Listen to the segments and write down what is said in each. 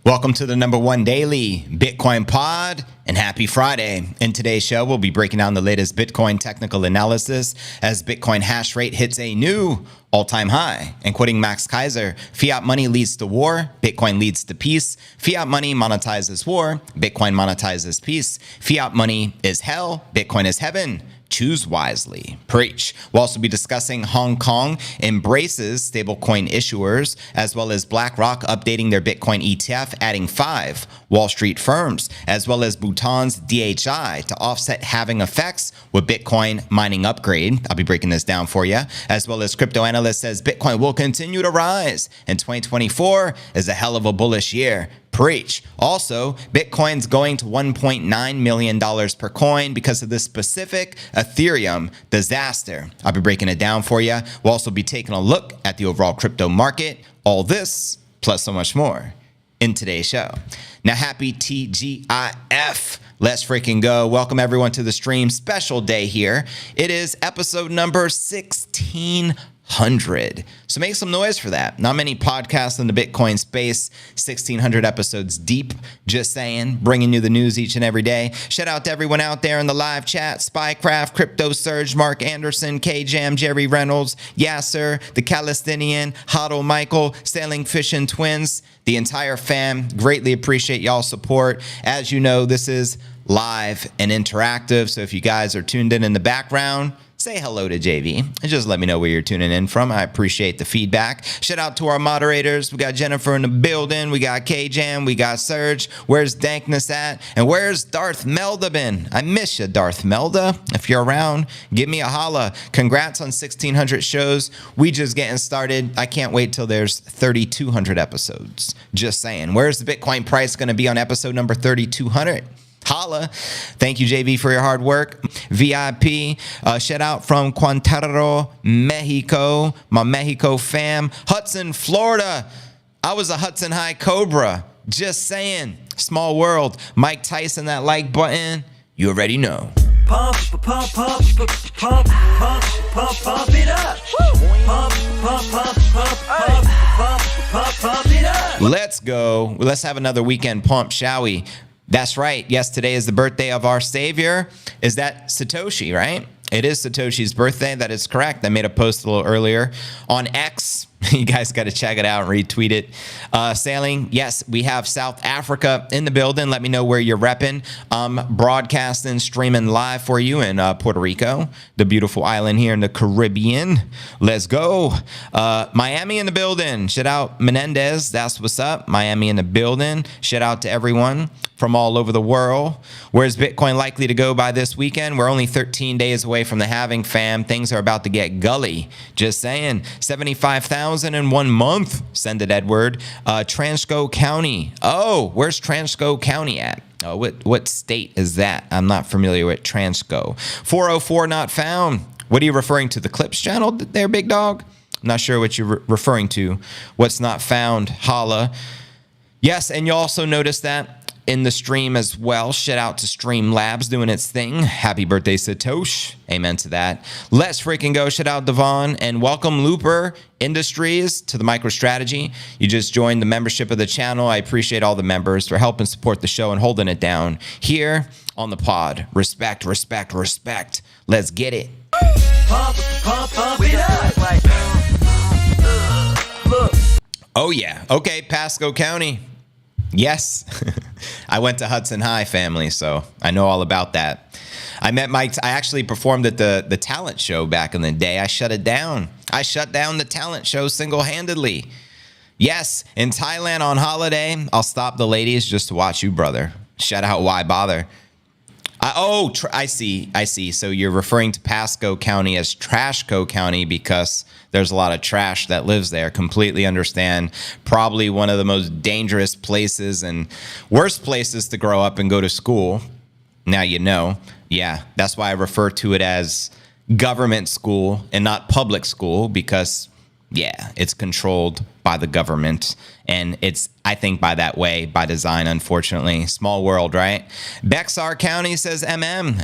Welcome to the #1 daily Bitcoin pod and happy Friday. In today's show, we'll be breaking down the latest Bitcoin technical analysis as Bitcoin hash rate hits a new all-time high. And quoting Max Kaiser, fiat money leads to war, Bitcoin leads to peace. Fiat money monetizes war, Bitcoin monetizes peace. Fiat money is hell, Bitcoin is heaven. Choose wisely. Preach. We'll also be discussing Hong Kong embraces stablecoin issuers, as well as BlackRock updating their Bitcoin ETF, adding 5 Wall Street firms, as well as Bhutan's DHI to offset halving effects with Bitcoin mining upgrade. I'll be breaking this down for you, as well as Crypto Analyst says Bitcoin will continue to rise, and 2024 is a hell of a bullish year. Preach. Also, Bitcoin's going to $1.9 million per coin because of this specific Ethereum disaster. I'll be breaking it down for you. We'll also be taking a look at the overall crypto market. All this, plus so much more, in today's show. Now, happy TGIF. Let's freaking go. Welcome everyone to the stream. Special day here. It is episode number 1600. So make some noise for that. Not many podcasts in the Bitcoin space, 1600 episodes deep, just saying, bringing you the news each and every day. Shout out to everyone out there in the live chat, Spycraft, Crypto Surge, Mark Anderson, K-Jam, Jerry Reynolds, Yasser, the Calistinian, Hodl Michael, Sailing Fishing Twins, the entire fam. Greatly appreciate y'all's support. As you know, this is live and interactive. So if you guys are tuned in the background, say hello to JV and just let me know where you're tuning in from. I appreciate the feedback. Shout out to our moderators. We got Jennifer in the building. We got K-Jam. We got Surge. Where's Dankness at? And where's Darth Melda been? I miss you, Darth Melda. If you're around, give me a holla. Congrats on 1600 shows. We just getting started. I can't wait till there's 3200 episodes. Just saying. Where's the Bitcoin price going to be on episode number 3200? Holla. Thank you, JV, for your hard work. VIP, shout out from Quintero, Mexico, my Mexico fam. Hudson, Florida. I was a Hudson High Cobra. Just saying. Small world. Mike Tyson, that like button. You already know. Pump, pump, pump, pump, pump, pump, pump it up. Pump, pump, pump, pump, pump, pump, pump, pump it up. Let's go. Let's have another weekend pump, shall we? That's right. Yes, today is the birthday of our savior. Is that Satoshi, right? It is Satoshi's birthday. That is correct. I made a post a little earlier on X. You guys got to check it out and retweet it. Sailing, yes, we have South Africa in the building. Let me know where you're repping. Broadcasting, streaming live for you in Puerto Rico, the beautiful island here in the Caribbean. Let's go. Miami in the building. Shout out Menendez. That's what's up. Miami in the building. Shout out to everyone from all over the world. Where's Bitcoin likely to go by this weekend? We're only 13 days away from the halving, fam. Things are about to get gully. Just saying. 75,000 in 1 month. Send it, Edward. Transco County. Oh, where's Transco County at? Oh, what state is that? I'm not familiar with Transco. 404 not found. What are you referring to? The Clips channel there, big dog? I'm not sure what you're referring to. What's not found? Holla. Yes, and you'll also notice that in the stream as well. Shout out to Streamlabs doing its thing. Happy birthday, Satosh. Amen to that. Let's freaking go. Shout out Devon and welcome Looper Industries to the MicroStrategy. You just joined the membership of the channel. I appreciate all the members for helping support the show and holding it down here on the pod. Respect, respect, respect. Let's get it. Pump, pump, pump it up. Look. Oh yeah. Okay, Pasco County. Yes, I went to Hudson High, family, so I know all about that. I met Mike. I actually performed at the talent show back in the day. I shut it down. I shut down the talent show single-handedly. Yes, in Thailand on holiday, I'll stop the ladies just to watch you, brother. Shout out, why bother? I see. So you're referring to Pasco County as Trashco County because there's a lot of trash that lives there. Completely understand. Probably one of the most dangerous places and worst places to grow up and go to school. Now you know. Yeah, that's why I refer to it as government school and not public school because, yeah, it's controlled by the government. And it's, I think, by that way, by design, unfortunately. Small world, right? Bexar County says,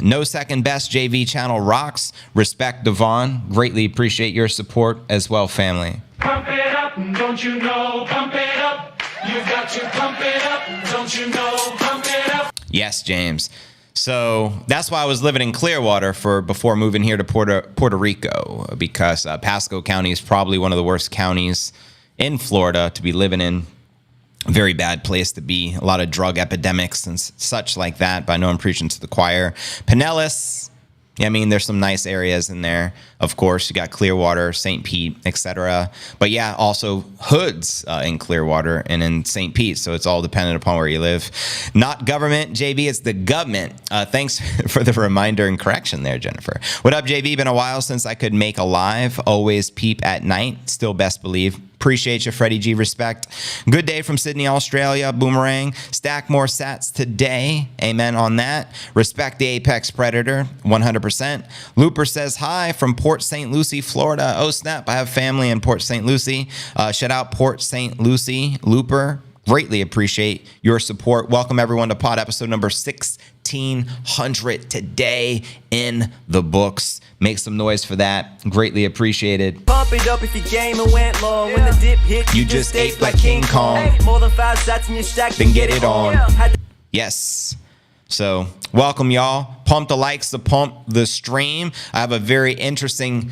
no second best. JV channel rocks. Respect, Devon. Greatly appreciate your support as well, family. Pump it up, don't you know? Pump it up. You've got to pump it up, don't you know? Pump it up. Yes, James. So that's why I was living in Clearwater before moving here to Puerto Rico, because Pasco County is probably one of the worst counties in Florida to be living in. Very bad place to be. A lot of drug epidemics and such like that. But I know I'm preaching to the choir. Pinellas. I mean, there's some nice areas in there. Of course, you got Clearwater, St. Pete, etc. But yeah, also hoods in Clearwater and in St. Pete. So it's all dependent upon where you live. Not government, JB, it's the government. Thanks for the reminder and correction there, Jennifer. What up, JB? Been a while since I could make a live. Always peep at night. Still best believe. Appreciate you, Freddie G. Respect. Good day from Sydney, Australia. Boomerang. Stack more sats today. Amen on that. Respect the apex predator. 100%. Looper says hi from Port St. Lucie, Florida. Oh, snap. I have family in Port St. Lucie. Shout out Port St. Lucie. Looper. Greatly appreciate your support. Welcome, everyone, to pod episode number 1600 today in the books. Make some noise for that. Greatly appreciated. Pump it up if your game and went long. When the dip hit, You just ate like King Kong. Hey, more than 5 sats in your stack. Then get it on. Yes. So welcome, y'all. Pump the likes to pump the stream. I have a very interesting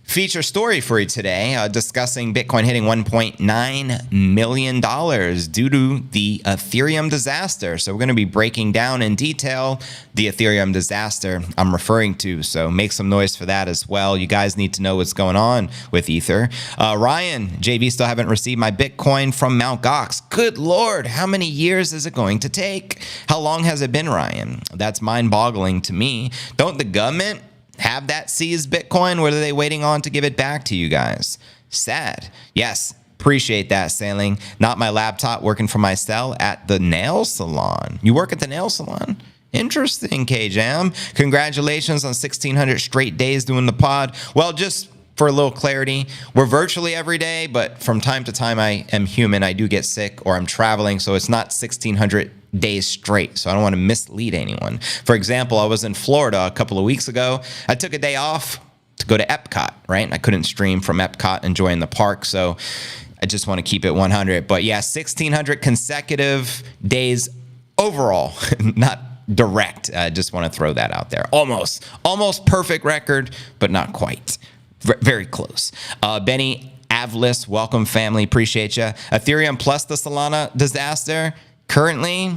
feature story for you today, discussing Bitcoin hitting $1.9 million due to the Ethereum disaster. So we're going to be breaking down in detail the Ethereum disaster I'm referring to. So make some noise for that as well. You guys need to know what's going on with Ether. Ryan, JB, still haven't received my Bitcoin from Mt. Gox. Good Lord, how many years is it going to take? How long has it been, Ryan? That's mind-boggling to me. Don't the government have that seized Bitcoin? What are they waiting on to give it back to you guys? Sad. Yes, appreciate that, Sailing. Not my laptop, working for my cell at the nail salon. You work at the nail salon? Interesting, KJam. Congratulations on 1,600 straight days doing the pod. Well, just for a little clarity, we're virtually every day, but from time to time I am human. I do get sick or I'm traveling, so it's not 1,600 days straight. So I don't want to mislead anyone. For example, I was in Florida a couple of weeks ago. I took a day off to go to Epcot, right? I couldn't stream from Epcot enjoying the park, so I just want to keep it 100. But yeah, 1,600 consecutive days overall, not direct. I just want to throw that out there. Almost perfect record, but not quite. Very close. Benny Avlis, welcome family. Appreciate you. Ethereum plus the Solana disaster. Currently,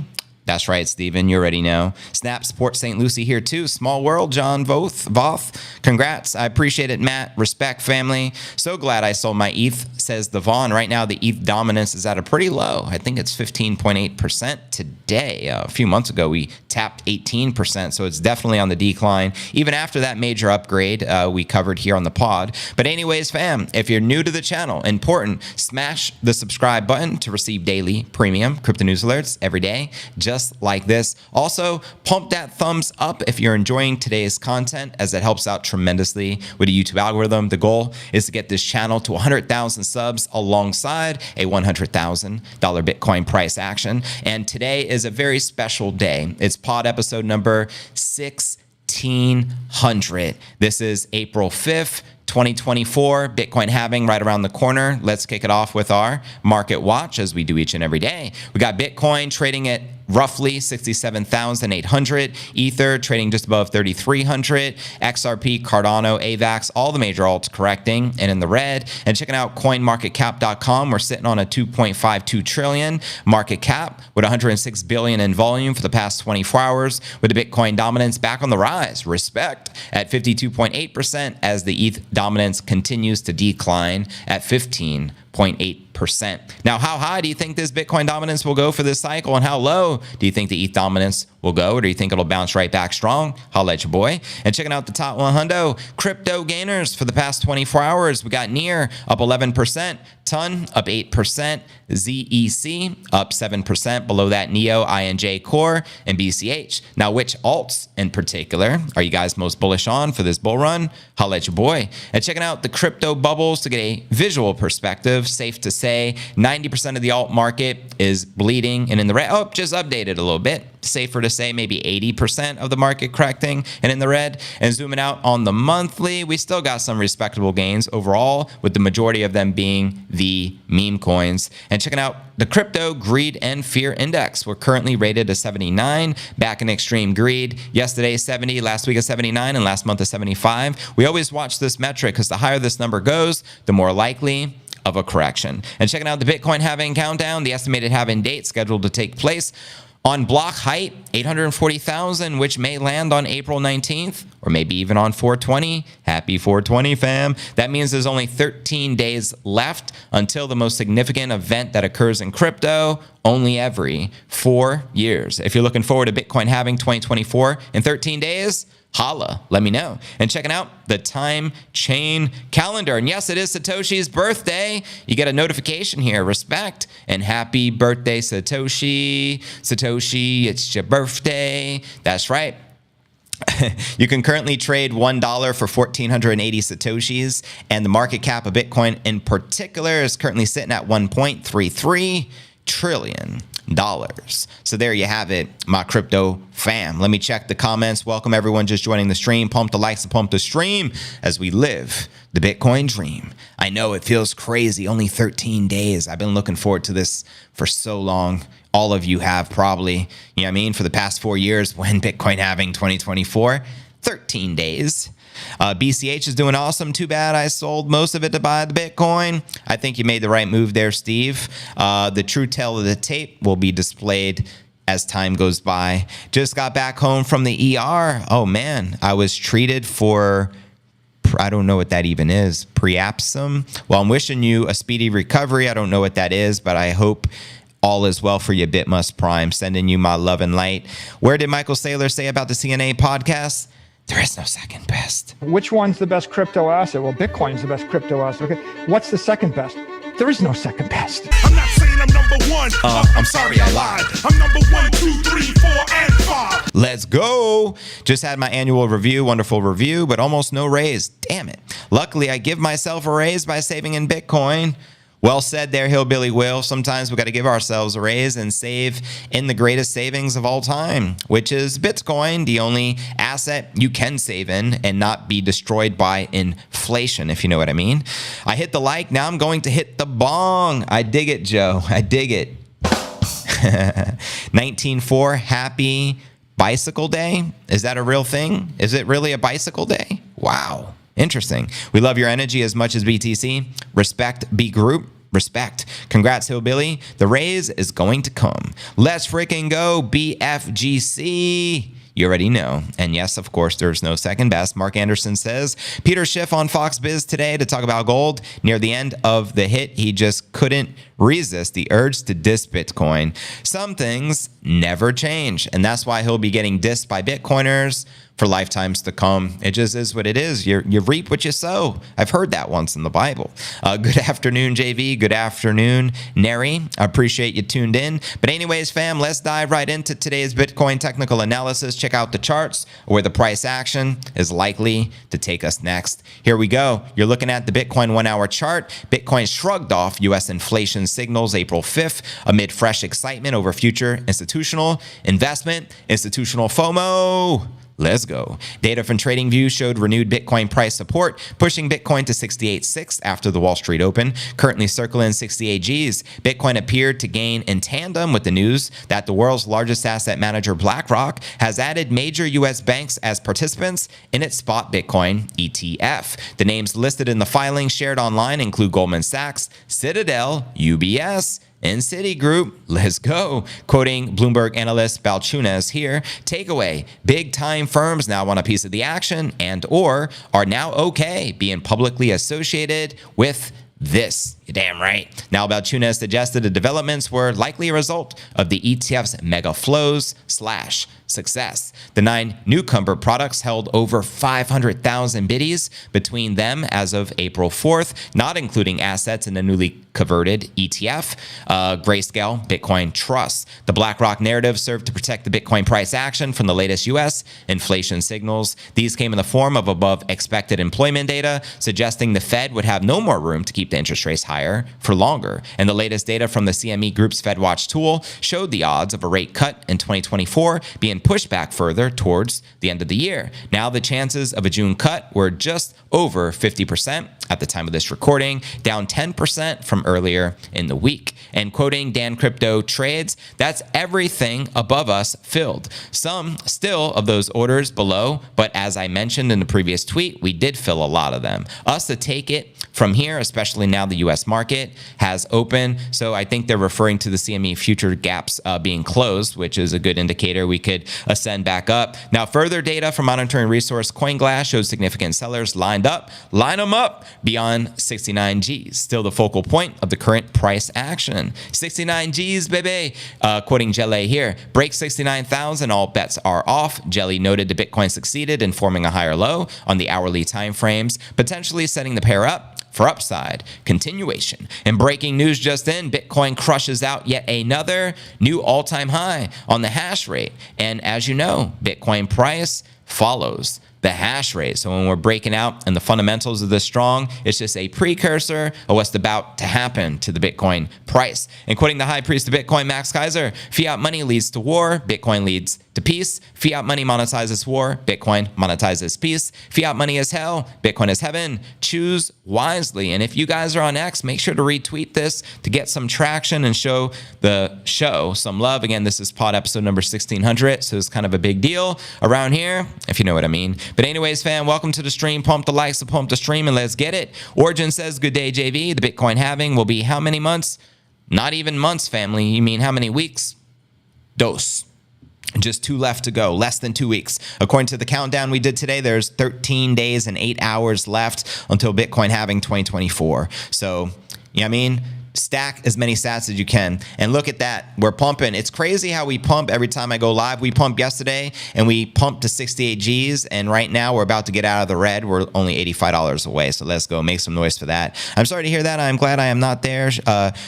that's right, Steven. You already know. Snap Port St. Lucie here too. Small world, John Voth. Congrats. I appreciate it, Matt. Respect, family. So glad I sold my ETH, says the Vaughn. Right now, the ETH dominance is at a pretty low. I think it's 15.8% today. A few months ago, we tapped 18%, so it's definitely on the decline. Even after that major upgrade we covered here on the pod. But anyways, fam, if you're new to the channel, important, smash the subscribe button to receive daily premium crypto news alerts every day. Just like this. Also, pump that thumbs up if you're enjoying today's content, as it helps out tremendously with the YouTube algorithm. The goal is to get this channel to 100,000 subs alongside a $100,000 Bitcoin price action. And today is a very special day. It's pod episode number 1600. This is April 5th. 2024, Bitcoin halving right around the corner. Let's kick it off with our market watch, as we do each and every day. We got Bitcoin trading at roughly 67,800, Ether trading just above 3,300, XRP, Cardano, AVAX, all the major alts correcting and in the red. And checking out coinmarketcap.com, we're sitting on a 2.52 trillion market cap with 106 billion in volume for the past 24 hours, with the Bitcoin dominance back on the rise. Respect at 52.8% as the ETH dominance continues to decline at 15.8%. Now, how high do you think this Bitcoin dominance will go for this cycle, and how low do you think the ETH dominance will go, or do you think it'll bounce right back strong? Holla at your boy. And checking out the top 100 crypto gainers for the past 24 hours, we got Near up 11%, Ton up 8%, ZEC up 7%. Below that, Neo, INJ Core, and BCH. Now, which alts in particular are you guys most bullish on for this bull run? Holla at your boy. And checking out the crypto bubbles to get a visual perspective, safe to say say 90% of the alt market is bleeding and in the red. Oh, just updated a little bit. Safer to say maybe 80% of the market correcting and in the red. And zooming out on the monthly, we still got some respectable gains overall, with the majority of them being the meme coins. And checking out the crypto greed and fear index, we're currently rated a 79, back in extreme greed. Yesterday 70, last week a 79, and last month a 75. We always watch this metric because the higher this number goes, the more likely of a correction. And checking out the Bitcoin halving countdown, the estimated halving date scheduled to take place on block height 840,000, which may land on April 19th or maybe even on 420. Happy 420, fam. That means there's only 13 days left until the most significant event that occurs in crypto, only every 4 years. If you're looking forward to Bitcoin halving 2024 in 13 days, holla, let me know. And checking out the time chain calendar. And yes, it is Satoshi's birthday. You get a notification here. Respect and happy birthday, Satoshi. Satoshi, it's your birthday. That's right. You can currently trade $1 for 1,480 Satoshis. And the market cap of Bitcoin in particular is currently sitting at $1.33 trillion. So there you have it, my crypto fam. Let me check the comments. Welcome everyone just joining the stream. Pump the likes and pump the stream as we live the Bitcoin dream. I know it feels crazy. Only 13 days. I've been looking forward to this for so long. All of you have probably, you know what I mean, for the past 4 years. When Bitcoin halving 2024, 13 days. BCH is doing awesome. Too bad I sold most of it to buy the Bitcoin. I think you made the right move there, Steve. The true tale of the tape will be displayed as time goes by. Just got back home from the ER. Oh, man. I was treated for, I don't know what that even is, preapsum. Well, I'm wishing you a speedy recovery. I don't know what that is, but I hope all is well for you, Bitmus Prime. Sending you my love and light. Where did Michael Saylor say about the CNA podcast? There is no second best. Which one's the best crypto asset? Well, Bitcoin's the best crypto asset. Okay. What's the second best? There is no second best. I'm not saying I'm number one. I'm sorry, I lied. I'm number 1, 2, 3, 4, and 5. Let's go. Just had my annual review, wonderful review, but almost no raise. Damn it. Luckily, I give myself a raise by saving in Bitcoin. Well said there, Hillbilly Will. Sometimes we got to give ourselves a raise and save in the greatest savings of all time, which is Bitcoin, the only asset you can save in and not be destroyed by inflation, if you know what I mean. I hit the like. Now I'm going to hit the bong. I dig it, Joe. I dig it. 19.4, happy bicycle day. Is that a real thing? Is it really a bicycle day? Wow. Interesting. We love your energy as much as BTC. Respect, B Group. Respect. Congrats, Hillbilly. The raise is going to come. Let's freaking go, BFGC. You already know. And yes, of course, there's no second best. Mark Anderson says, Peter Schiff on Fox Biz today to talk about gold. Near the end of the hit, he just couldn't resist the urge to diss Bitcoin. Some things never change. And that's why he'll be getting dissed by Bitcoiners for lifetimes to come. It just is what it is. You reap what you sow. I've heard that once in the Bible. Good afternoon, JV. Good afternoon, Neri. I appreciate you tuned in. But anyways, fam, let's dive right into today's Bitcoin technical analysis. Check out the charts where the price action is likely to take us next. Here we go. You're looking at the Bitcoin 1 hour chart. Bitcoin shrugged off U.S. inflation signals April 5th amid fresh excitement over future institutional investment, institutional FOMO. Let's go. Data from TradingView showed renewed Bitcoin price support, pushing Bitcoin to 68.6 after the Wall Street Open, currently circling 68 Gs. Bitcoin appeared to gain in tandem with the news that the world's largest asset manager, BlackRock, has added major U.S. banks as participants in its spot Bitcoin ETF. The names listed in the filing shared online include Goldman Sachs, Citadel, UBS, and Citigroup. Let's go. Quoting Bloomberg analyst Balchunas here, takeaway, big time firms now want a piece of the action and or are now okay being publicly associated with this. You're damn right. Now, Balchunas suggested the developments were likely a result of the ETF's mega flows / success. The 9 newcomer products held over 500,000 biddies between them as of April 4th, not including assets in the newly converted ETF, Grayscale Bitcoin Trust. The BlackRock narrative served to protect the Bitcoin price action from the latest U.S. inflation signals. These came in the form of above expected employment data, suggesting the Fed would have no more room to keep the interest rates higher higher for longer. And the latest data from the CME Group's FedWatch tool showed the odds of a rate cut in 2024 being pushed back further towards the end of the year. Now the chances of a June cut were just over 50% at the time of this recording, down 10% from earlier in the week. And quoting Dan Crypto Trades, that's everything above us filled. Some still of those orders below, but as I mentioned in the previous tweet, we did fill a lot of them. Us to take it from here, especially now the US market has opened. So I think they're referring to the CME future gaps being closed, which is a good indicator we could ascend back up. Now, further data from monitoring resource CoinGlass shows significant sellers line them up beyond 69 Gs. Still the focal point of the current price action. 69 Gs, baby. Quoting Jelly here, break 69,000, all bets are off. Jelly noted the Bitcoin succeeded in forming a higher low on the hourly time frames, potentially setting the pair up for upside continuation. And breaking news just in, Bitcoin crushes out yet another new all-time high on the hash rate. And as you know, Bitcoin price follows the hash rate. So when we're breaking out and the fundamentals of this strong, it's just a precursor of what's about to happen to the Bitcoin price. And quoting the high priest of Bitcoin, Max Kaiser, fiat money leads to war, Bitcoin leads to peace. Fiat money monetizes war, Bitcoin monetizes peace. Fiat money is hell, Bitcoin is heaven. Choose wisely. And if you guys are on X, make sure to retweet this to get some traction and show the show some love. Again, this is pod episode number 1600, so it's kind of a big deal around here, if you know what I mean. But anyways, fam, welcome to the stream. Pump the likes, pump the stream, and let's get it. Origin says, good day, JV. The Bitcoin halving will be how many months? Not even months, family. You mean how many weeks? Dos. Just 2 left to go, less than 2 weeks. According to the countdown we did today, there's 13 days and 8 hours left until Bitcoin halving 2024. So, you know what I mean? Stack as many sats as you can. And look at that. We're pumping. It's crazy how we pump every time I go live. We pumped yesterday and we pumped to 68 Gs. And right now we're about to get out of the red. We're only $85 away. So let's go make some noise for that. I'm sorry to hear that. I'm glad I am not there.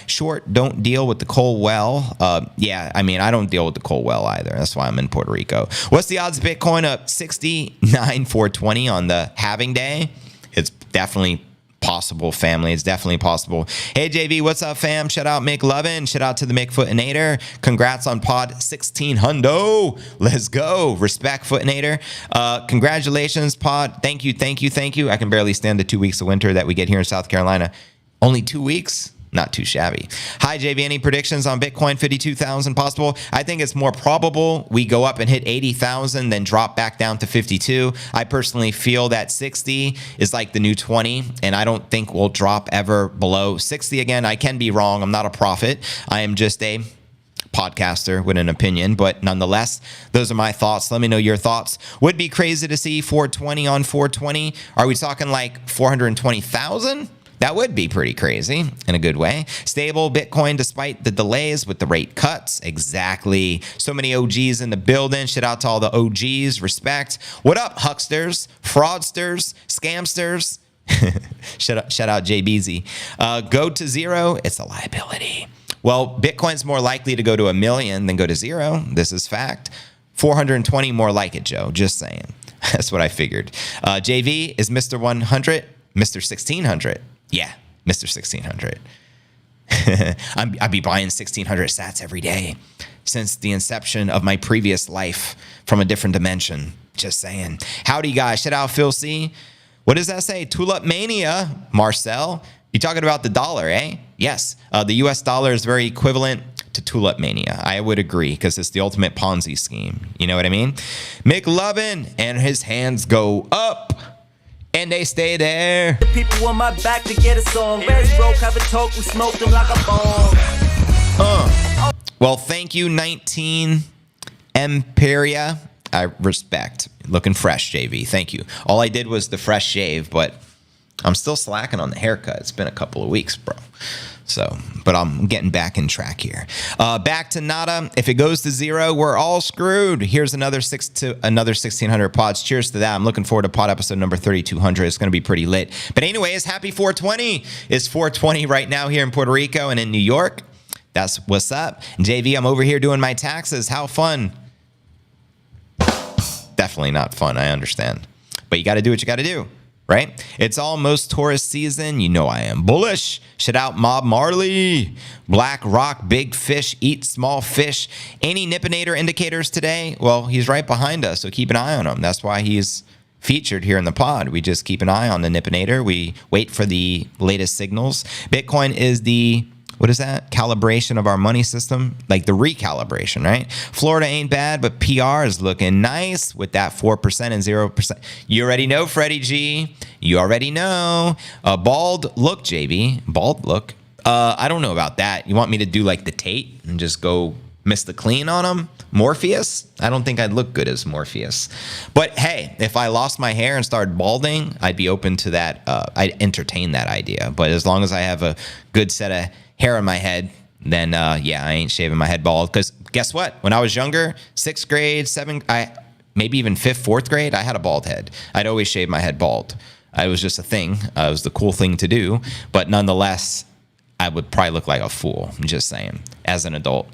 Short, don't deal with the cold well. Yeah, I mean, I don't deal with the cold well either. That's why I'm in Puerto Rico. What's the odds of Bitcoin up 69,420 on the halving day? It's definitely possible, family. It's definitely possible. Hey, JV, what's up, fam? Shout out Mick Lovin. Shout out to the Mick Footinator. Congrats on pod 1600. Let's go. Respect, Footinator. Congratulations, pod. Thank you. I can barely stand the 2 weeks of winter that we get here in South Carolina. Only 2 weeks? Not too shabby. Hi, JV. Any predictions on Bitcoin 52,000 possible? I think it's more probable we go up and hit 80,000, then drop back down to 52. I personally feel that 60 is like the new 20, and I don't think we'll drop ever below 60 again. I can be wrong. I'm not a prophet. I am just a podcaster with an opinion, but nonetheless, those are my thoughts. Let me know your thoughts. Would be crazy to see 420 on 420. Are we talking like 420,000? That would be pretty crazy in a good way. Stable Bitcoin despite the delays with the rate cuts. Exactly. So many OGs in the building. Shout out to all the OGs. Respect. What up, hucksters, fraudsters, scamsters? shout out JBZ. Go to zero. It's a liability. Well, Bitcoin's more likely to go to 1 million than go to zero. This is fact. 420 more like it, Joe. Just saying. That's what I figured. JV is Mr. 100, Mr. 1600. Yeah, Mr. 1600. I'd be buying 1600 sats every day since the inception of my previous life from a different dimension. Just saying. Howdy, guys. Shout out Phil C. What does that say? Tulip Mania, Marcel. You talking about the dollar, eh? Yes. The US dollar is very equivalent to Tulip Mania. I would agree because it's the ultimate Ponzi scheme. You know what I mean? McLovin and his hands go up. And they stay there. The people on my back to get a song. Where's broke? Have a talk. We smoked them like a bomb. Well, thank you, 19 Imperia. I respect. Looking fresh, JV. Thank you. All I did was the fresh shave, but I'm still slacking on the haircut. It's been a couple of weeks, bro. So, but I'm getting back in track here. Back to nada. If it goes to zero, we're all screwed. Here's another 1600 pods. Cheers to that. I'm looking forward to pod episode number 3200. It's going to be pretty lit. But anyways, happy 420. It's 420 right now here in Puerto Rico and in New York. That's what's up. And JV, I'm over here doing my taxes. How fun? Definitely not fun. I understand. But you got to do what you got to do. right? It's almost tourist season. You know I am bullish. Shout out Mob Marley. BlackRock, big fish, eat small fish. Any Nippinator indicators today? Well, he's right behind us, so keep an eye on him. That's why he's featured here in the pod. We just keep an eye on the Nippinator. We wait for the latest signals. Bitcoin is the, what is that? Calibration of our money system, like the recalibration, right? Florida ain't bad, but PR is looking nice with that 4% and 0%. You already know, Freddie G. You already know. Bald look, JB. Bald look. I don't know about that. You want me to do like the Tate and just go miss the clean on him? Morpheus? I don't think I'd look good as Morpheus. But hey, if I lost my hair and started balding, I'd be open to that. I'd entertain that idea. But as long as I have a good set of hair on my head, then yeah, I ain't shaving my head bald. Because guess what? When I was younger, 6th grade, 7th, maybe even 5th, 4th grade, I had a bald head. I'd always shave my head bald. It was just a thing. It was the cool thing to do. But nonetheless, I would probably look like a fool. I'm just saying, as an adult.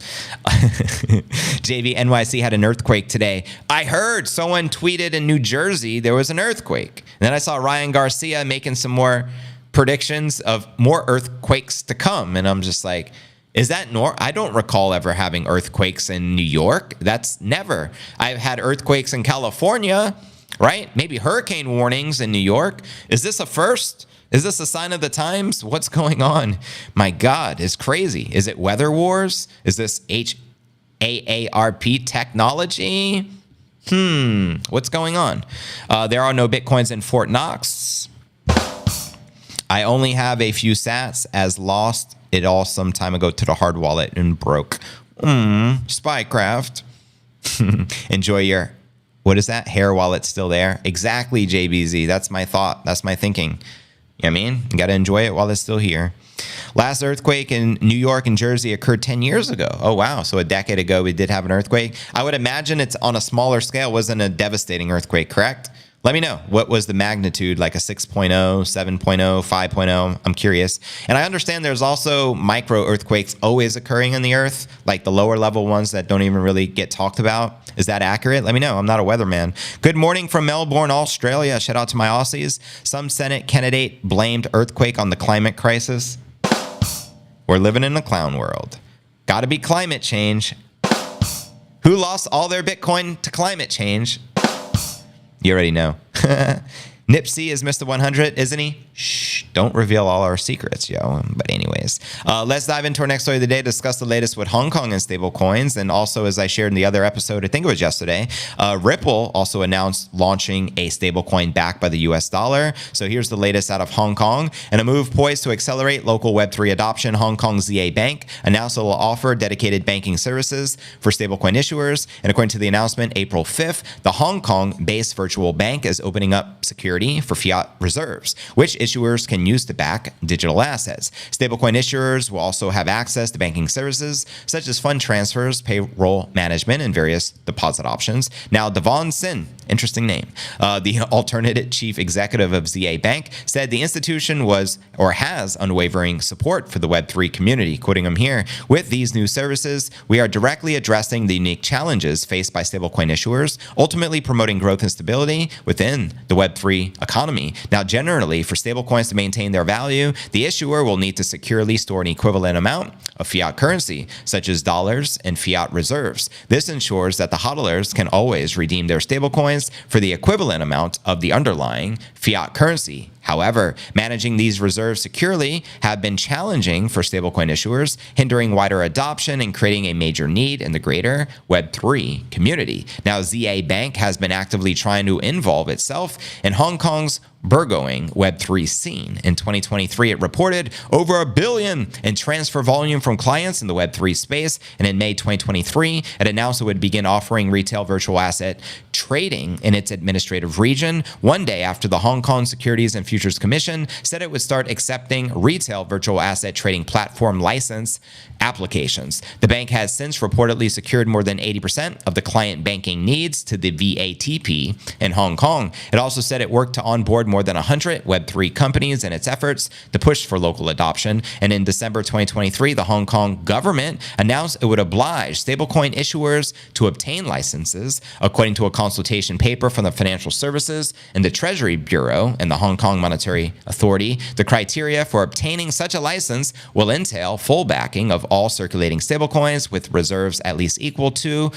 JV NYC had an earthquake today. I heard someone tweeted in New Jersey there was an earthquake. And then I saw Ryan Garcia making some more predictions of more earthquakes to come. And I'm just like, is that I don't recall ever having earthquakes in New York. That's never. I've had earthquakes in California, right? Maybe hurricane warnings in New York. Is this a first? Is this a sign of the times? What's going on? My God, it's crazy. Is it weather wars? Is this HAARP technology? What's going on? There are no Bitcoins in Fort Knox. I only have a few sats as lost it all some time ago to the hard wallet and broke. Spycraft. Enjoy your, what is that? Hair while it's still there. Exactly, JBZ. That's my thought. That's my thinking. You know what I mean? You got to enjoy it while it's still here. Last earthquake in New York and Jersey occurred 10 years ago. Oh, wow. So a decade ago, we did have an earthquake. I would imagine it's on a smaller scale. It wasn't a devastating earthquake, correct? Let me know. What was the magnitude, like a 6.0, 7.0, 5.0? I'm curious. And I understand there's also micro earthquakes always occurring in the earth, like the lower level ones that don't even really get talked about. Is that accurate? Let me know. I'm not a weatherman. Good morning from Melbourne, Australia. Shout out to my Aussies. Some Senate candidate blamed earthquake on the climate crisis. We're living in a clown world. Got to be climate change. Who lost all their Bitcoin to climate change? You already know. Nipsey is Mr. 100, isn't he? Shh, don't reveal all our secrets, yo. But anyways, let's dive into our next story of the day, discuss the latest with Hong Kong and stable coins. And also, as I shared in the other episode, I think it was yesterday, Ripple also announced launching a stable coin backed by the US dollar. So here's the latest out of Hong Kong. And a move poised to accelerate local Web3 adoption, Hong Kong ZA Bank announced it will offer dedicated banking services for stablecoin issuers. And according to the announcement, April 5th, the Hong Kong-based virtual bank is opening up security for fiat reserves, which issuers can use to back digital assets. Stablecoin issuers will also have access to banking services such as fund transfers, payroll management, and various deposit options. Now, Devon Sin, interesting name, the alternative chief executive of ZA Bank, said the institution was or has unwavering support for the Web3 community. Quoting him here, with these new services, we are directly addressing the unique challenges faced by stablecoin issuers, ultimately promoting growth and stability within the Web3 economy. Now, generally, for stablecoins to maintain their value, the issuer will need to securely store an equivalent amount of fiat currency, such as dollars and fiat reserves. This ensures that the hodlers can always redeem their stablecoins for the equivalent amount of the underlying fiat currency. However, managing these reserves securely have been challenging for stablecoin issuers, hindering wider adoption and creating a major need in the greater Web3 community. Now, ZA Bank has been actively trying to involve itself in Hong Kong's burgeoning Web3 scene. In 2023, it reported over $1 billion in transfer volume from clients in the Web3 space. And in May 2023, it announced it would begin offering retail virtual asset trading in its administrative region, one day after the Hong Kong Securities and Futures Commission said it would start accepting retail virtual asset trading platform license applications. The bank has since reportedly secured more than 80% of the client banking needs to the VATP in Hong Kong. It also said it worked to onboard more than 100 Web3 companies in its efforts to push for local adoption. And in December 2023, the Hong Kong government announced it would oblige stablecoin issuers to obtain licenses. According to a consultation paper from the Financial Services and the Treasury Bureau and the Hong Kong Monetary Authority, the criteria for obtaining such a license will entail full backing of all circulating stablecoins with reserves at least equal to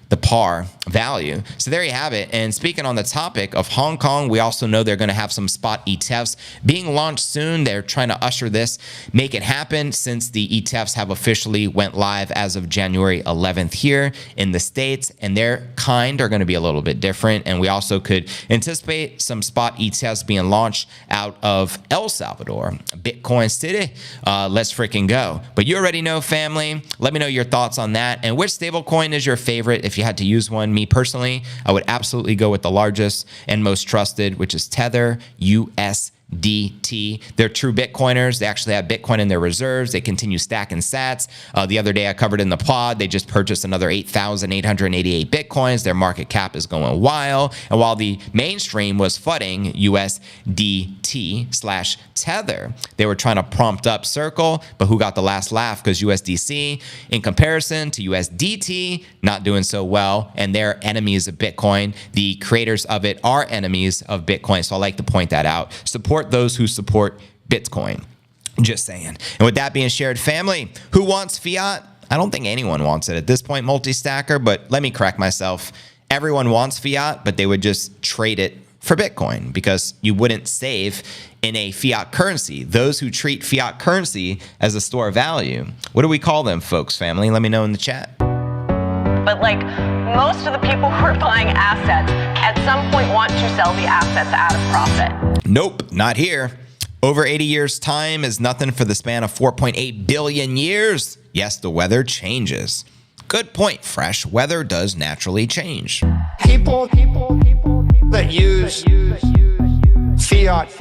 the par value. So there you have it. And speaking on the topic of Hong Kong, we also know they're going to have some spot ETFs being launched soon. They're trying to usher this, make it happen, since the ETFs have officially went live as of January 11th here in the States, and their kind are going to be a little bit different. And we also could anticipate some spot ETFs being launched out of El Salvador, Bitcoin City. Let's freaking go. But you already know, family. Let me know your thoughts on that. And which stablecoin is your favorite? If you had to use one, me personally, I would absolutely go with the largest and most trusted, which is Tether USDT. They're true Bitcoiners. They actually have Bitcoin in their reserves. They continue stacking sats. The other day I covered in the pod, they just purchased another 8,888 Bitcoins. Their market cap is going wild. And while the mainstream was flooding USDT/Tether, they were trying to prompt up Circle, but who got the last laugh? Because USDC, in comparison to USDT, not doing so well, and they're enemies of Bitcoin. The creators of it are enemies of Bitcoin, so I like to point that out. Support those who support Bitcoin. Just saying. And with that being shared, family, who wants fiat? I don't think anyone wants it at this point, multi-stacker, but let me correct myself. Everyone wants fiat, but they would just trade it for Bitcoin because you wouldn't save in a fiat currency. Those who treat fiat currency as a store of value, what do we call them, folks, family? Let me know in the chat. But like most of the people who are buying assets at some point want to sell the assets at a profit. Nope, not here. Over 80 years' time is nothing for the span of 4.8 billion years. Yes, the weather changes. Good point, Fresh. Weather does naturally change. People that use fiat.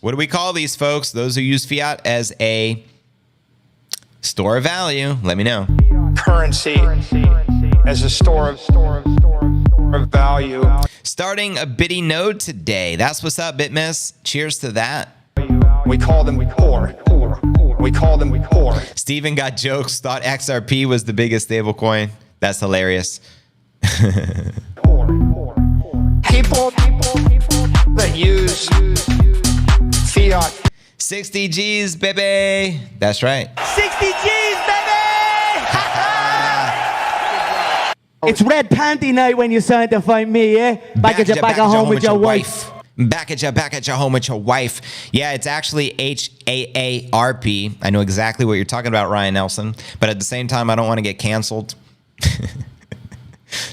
What do we call these folks? Those who use fiat as a store of value? Let me know. Currency as a store of value. Starting a bitty node today. That's what's up, Bitmiss. Cheers to that. We call them poor. We call them poor. Steven got jokes. Thought XRP was the biggest stablecoin. That's hilarious. People that use fiat. 60 G's, baby. That's right. 60 G's, baby! It's red panty night when you sanctify me, yeah? Back at your home with your wife. Back at your home with your wife. Yeah, it's actually HAARP. I know exactly what you're talking about, Ryan Nelson. But at the same time, I don't want to get canceled.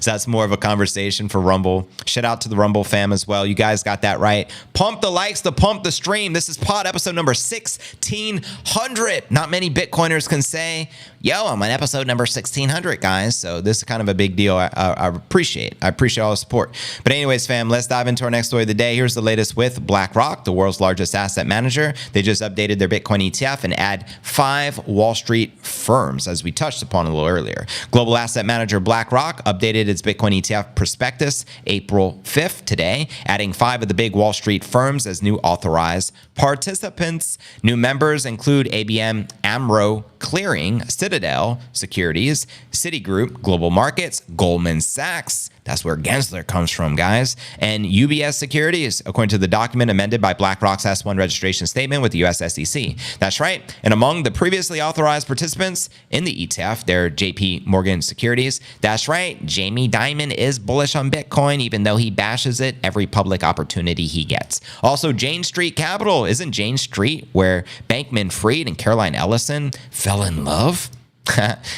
So that's more of a conversation for Rumble. Shout out to the Rumble fam as well. You guys got that right. Pump the likes to pump the stream. This is pod episode number 1600. Not many Bitcoiners can say, yo, I'm on episode number 1600, guys. So this is kind of a big deal. I appreciate all the support. But anyways, fam, let's dive into our next story of the day. Here's the latest with BlackRock, the world's largest asset manager. They just updated their Bitcoin ETF and add 5 Wall Street firms, as we touched upon a little earlier. Global asset manager BlackRock updated its Bitcoin ETF prospectus April 5th today, adding 5 of the big Wall Street firms as new authorized participants. New members include ABN AMRO Clearing, Citadel Securities, Citigroup Global Markets, Goldman Sachs, that's where Gensler comes from, guys, and UBS Securities, according to the document amended by BlackRock's S-1 registration statement with the US SEC. That's right. And among the previously authorized participants in the ETF, they're JP Morgan Securities. That's right. Jamie Dimon is bullish on Bitcoin, even though he bashes it every public opportunity he gets. Also, Jane Street Capital. Isn't Jane Street where Bankman-Fried and Caroline Ellison fell in love?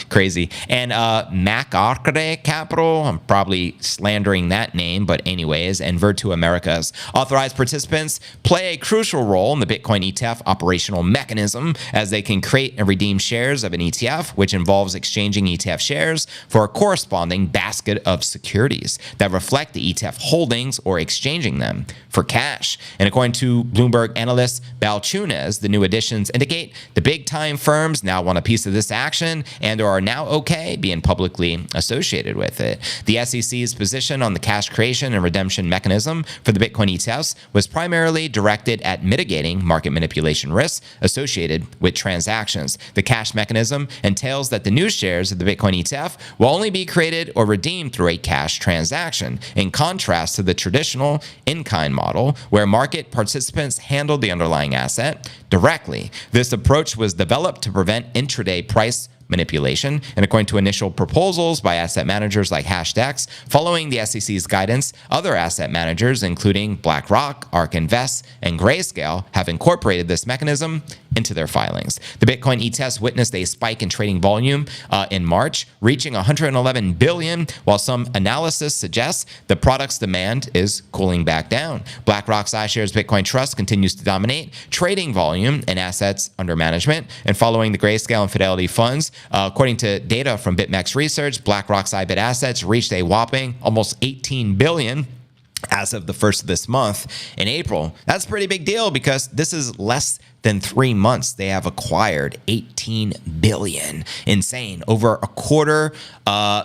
Crazy. And MacArcade Capital, I'm probably slandering that name, but anyways, and Virtu Americas. Authorized participants play a crucial role in the Bitcoin ETF operational mechanism, as they can create and redeem shares of an ETF, which involves exchanging ETF shares for a corresponding basket of securities that reflect the ETF holdings or exchanging them for cash. And according to Bloomberg analyst Balchunas, the new additions indicate the big time firms now want a piece of this action and are now okay being publicly associated with it. The SEC's position on the cash creation and redemption mechanism for the Bitcoin ETFs was primarily directed at mitigating market manipulation risks associated with transactions. The cash mechanism entails that the new shares of the Bitcoin ETF will only be created or redeemed through a cash transaction, in contrast to the traditional in-kind model where market participants handle the underlying asset directly. This approach was developed to prevent intraday price manipulation, and according to initial proposals by asset managers like Hashdex, following the SEC's guidance, other asset managers, including BlackRock, ARK Invest, and Grayscale, have incorporated this mechanism into their filings. The Bitcoin ETFs witnessed a spike in trading volume in March, reaching 111 billion, while some analysis suggests the product's demand is cooling back down. BlackRock's iShares Bitcoin Trust continues to dominate trading volume and assets under management, and following the Grayscale and Fidelity funds, according to data from BitMEX Research, BlackRock's IBIT assets reached a whopping almost 18 billion as of the first of this month in April. That's a pretty big deal because this is less than 3 months. They have acquired 18 billion. Insane. Over a quarter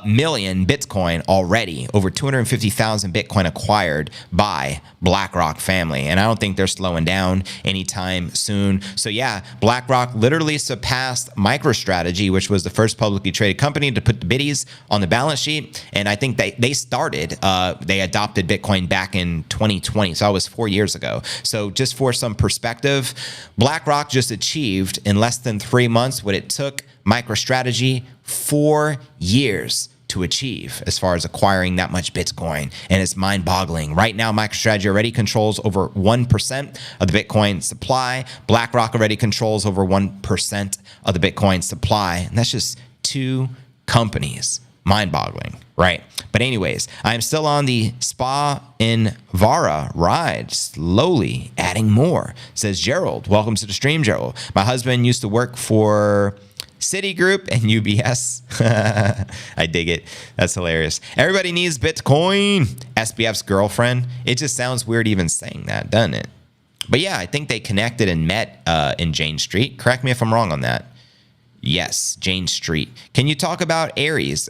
million Bitcoin already. Over 250,000 Bitcoin acquired by BlackRock family. And I don't think they're slowing down anytime soon. So yeah, BlackRock literally surpassed MicroStrategy, which was the first publicly traded company to put the biddies on the balance sheet. And I think they adopted Bitcoin back in 2020. So that was 4 years ago. So just for some perspective, BlackRock just achieved in less than 3 months what it took MicroStrategy 4 years to achieve as far as acquiring that much Bitcoin. And it's mind-boggling. Right now, MicroStrategy already controls over 1% of the Bitcoin supply. BlackRock already controls over 1% of the Bitcoin supply. And that's just 2 companies. Mind-boggling, right? But anyways, I'm still on the Spa in Vara ride, slowly adding more, says Gerald. Welcome to the stream, Gerald. My husband used to work for Citigroup and UBS. I dig it. That's hilarious. Everybody needs Bitcoin. SBF's girlfriend. It just sounds weird even saying that, doesn't it? But yeah, I think they connected and met in Jane Street. Correct me if I'm wrong on that. Yes, Jane Street. Can you talk about Aries?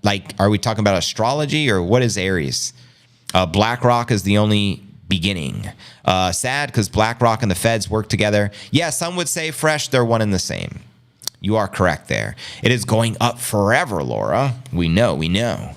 Like, are we talking about astrology or what is Aries? BlackRock is the only beginning. Sad because BlackRock and the Feds work together. Yeah, some would say fresh, they're one and the same. You are correct there. It is going up forever, Laura. We know.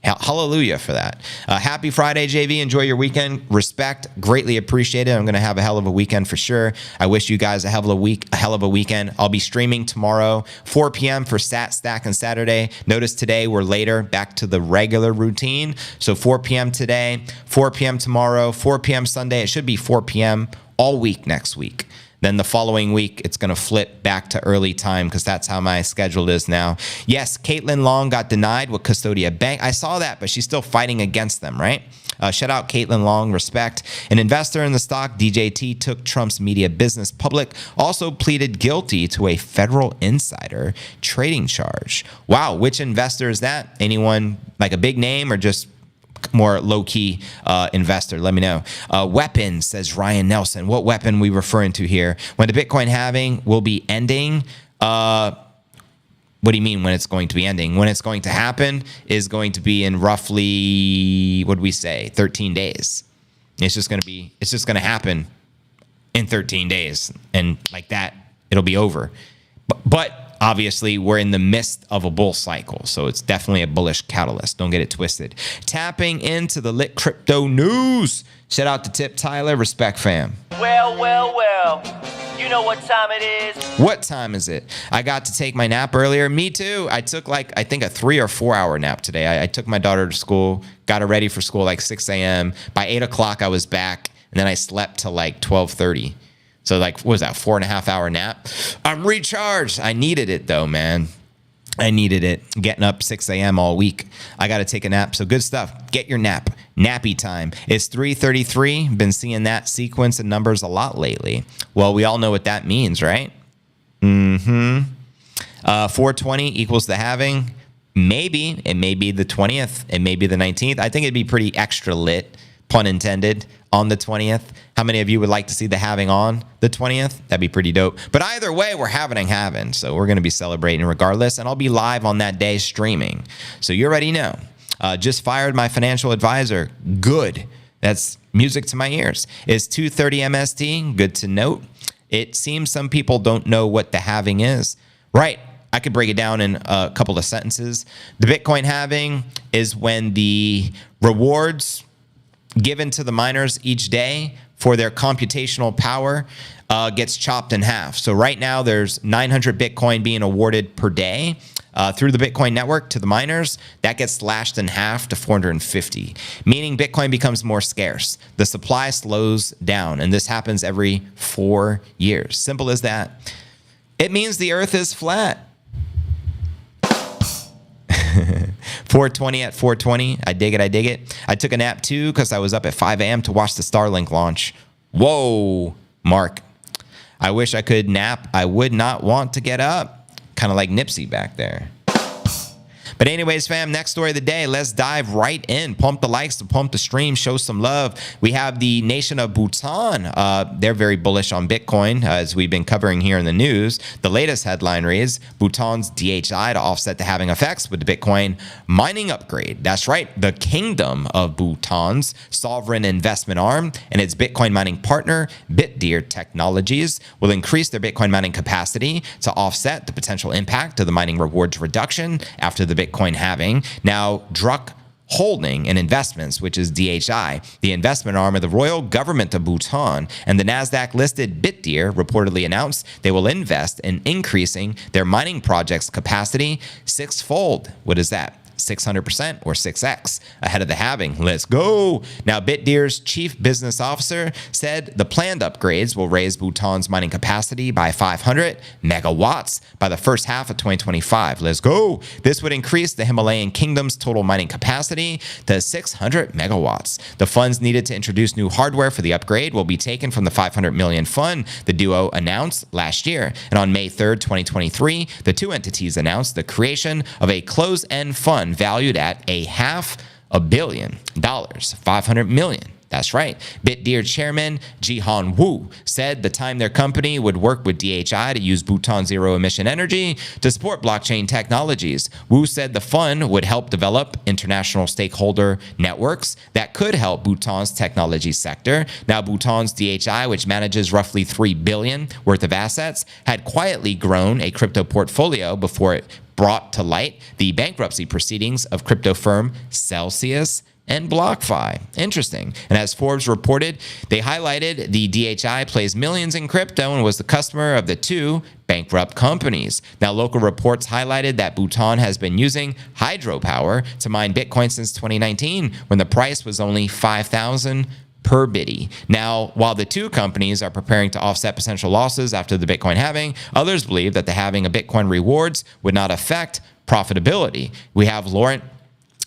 Hallelujah for that. Happy Friday, JV. Enjoy your weekend. Respect. Greatly appreciate it. I'm going to have a hell of a weekend for sure. I wish you guys a hell of a weekend. I'll be streaming tomorrow, 4 p.m. for Sat Stack and Saturday. Notice today we're later, back to the regular routine. So 4 p.m. today, 4 p.m. tomorrow, 4 p.m. Sunday. It should be 4 p.m. all week next week. Then the following week, it's going to flip back to early time because that's how my schedule is now. Yes, Caitlin Long got denied with Custodia Bank. I saw that, but she's still fighting against them, right? Shout out Caitlin Long, respect. An investor in the stock, DJT, took Trump's media business public, also pleaded guilty to a federal insider trading charge. Wow, which investor is that? Anyone like a big name or just more low-key investor? Let me know. Weapon, says Ryan Nelson. What weapon we referring to here? When the Bitcoin halving will be ending? What do you mean when it's going to be ending? When it's going to happen is going to be in roughly, what do we say, 13 days. It's just going to happen in 13 days. And like that, it'll be over. But obviously, we're in the midst of a bull cycle, so it's definitely a bullish catalyst. Don't get it twisted. Tapping into the lit crypto news. Shout out to Tip Tyler. Respect, fam. Well. You know what time it is. What time is it? I got to take my nap earlier. Me too. I took I think a 3 or 4 hour nap today. I took my daughter to school, got her ready for school like 6 a.m. By 8 o'clock, I was back, and then I slept till like 12:30. So what was that, 4.5 hour nap? I'm recharged. I needed it though, man. I needed it. Getting up 6 a.m. all week. I got to take a nap. So good stuff. Get your nap. Nappy time. It's 3:33. Been seeing that sequence of numbers a lot lately. Well, we all know what that means, right? 420 equals the halving. Maybe. It may be the 20th. It may be the 19th. I think it'd be pretty extra lit, pun intended, on the 20th. How many of you would like to see the halving on the 20th? That'd be pretty dope. But either way, we're having. So we're going to be celebrating regardless. And I'll be live on that day streaming. So you already know. Just fired my financial advisor. Good. That's music to my ears. It's 2:30 MST. Good to note. It seems some people don't know what the halving is. Right. I could break it down in a couple of sentences. The Bitcoin halving is when the rewards given to the miners each day for their computational power gets chopped in half. So right now there's 900 Bitcoin being awarded per day through the Bitcoin network to the miners. That gets slashed in half to 450, meaning Bitcoin becomes more scarce. The supply slows down, and this happens every 4 years. Simple as that. It means the earth is flat. 420 at 420. I dig it. I took a nap too because I was up at 5 a.m. to watch the Starlink launch. Whoa, Mark. I wish I could nap. I would not want to get up. Kind of like Nipsey back there. But anyways, fam, next story of the day. Let's dive right in. Pump the likes, pump the stream, show some love. We have the nation of Bhutan. They're very bullish on Bitcoin, as we've been covering here in the news. The latest headline reads, Bhutan's DHI to offset the halving effects with the Bitcoin mining upgrade. That's right. The kingdom of Bhutan's sovereign investment arm and its Bitcoin mining partner, Bitdeer Technologies, will increase their Bitcoin mining capacity to offset the potential impact of the mining rewards reduction after the Bitcoin halving. Now, Druck Holding and Investments, which is DHI, the investment arm of the royal government of Bhutan, and the NASDAQ-listed Bitdeer reportedly announced they will invest in increasing their mining project's capacity sixfold. What is that? 600% or 6x ahead of the halving. Let's go. Now, Bitdeer's chief business officer said the planned upgrades will raise Bhutan's mining capacity by 500 megawatts by the first half of 2025. Let's go. This would increase the Himalayan kingdom's total mining capacity to 600 megawatts. The funds needed to introduce new hardware for the upgrade will be taken from the 500 million fund the duo announced last year. And on May 3rd, 2023, the two entities announced the creation of a closed-end fund valued at $500 million, 500 million. That's right. Bitdeer chairman Jihan Wu said the time their company would work with DHI to use Bhutan zero-emission energy to support blockchain technologies. Wu said the fund would help develop international stakeholder networks that could help Bhutan's technology sector. Now, Bhutan's DHI, which manages roughly $3 billion worth of assets, had quietly grown a crypto portfolio before it brought to light the bankruptcy proceedings of crypto firm Celsius and BlockFi. Interesting. And as Forbes reported, they highlighted the DHI plays millions in crypto and was the customer of the two bankrupt companies. Now, local reports highlighted that Bhutan has been using hydropower to mine Bitcoin since 2019, when the price was only 5,000 per biddy. Now, while the two companies are preparing to offset potential losses after the Bitcoin halving, others believe that the halving of Bitcoin rewards would not affect profitability. We have Laurent,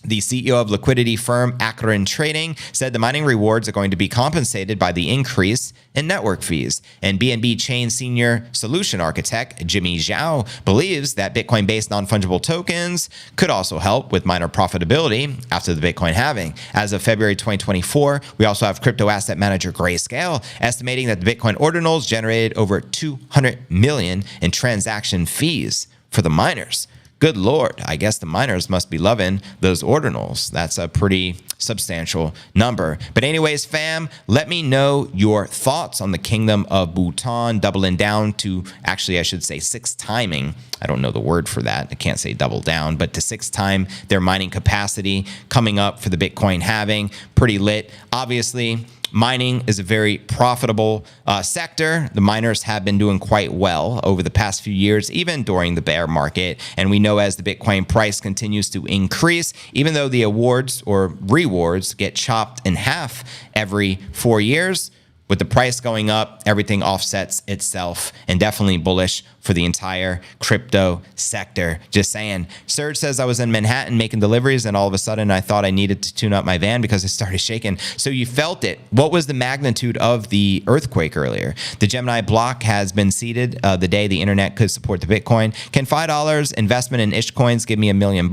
the CEO of liquidity firm Akron Trading, said the mining rewards are going to be compensated by the increase in network fees. And BNB Chain senior solution architect Jimmy Zhao believes that Bitcoin-based non-fungible tokens could also help with miner profitability after the Bitcoin halving. As of February 2024, we also have crypto asset manager Grayscale estimating that the Bitcoin ordinals generated over 200 million in transaction fees for the miners. Good Lord, I guess the miners must be loving those ordinals. That's a pretty substantial number. But anyways, fam, let me know your thoughts on the kingdom of Bhutan doubling down to, actually, I should say 6-timing. I don't know the word for that. I can't say double down, but to 6-time their mining capacity coming up for the Bitcoin halving. Pretty lit. Obviously, mining is a very profitable sector. The miners have been doing quite well over the past few years, even during the bear market. And we know as the Bitcoin price continues to increase, even though the awards or rewards get chopped in half every 4 years, with the price going up, everything offsets itself, and definitely bullish for the entire crypto sector. Just saying. Serge says, I was in Manhattan making deliveries, and all of a sudden I thought I needed to tune up my van because it started shaking. So you felt it. What was the magnitude of the earthquake earlier? The Gemini block has been seeded the day the internet could support the Bitcoin. Can $5 investment in ish coins give me $1 million?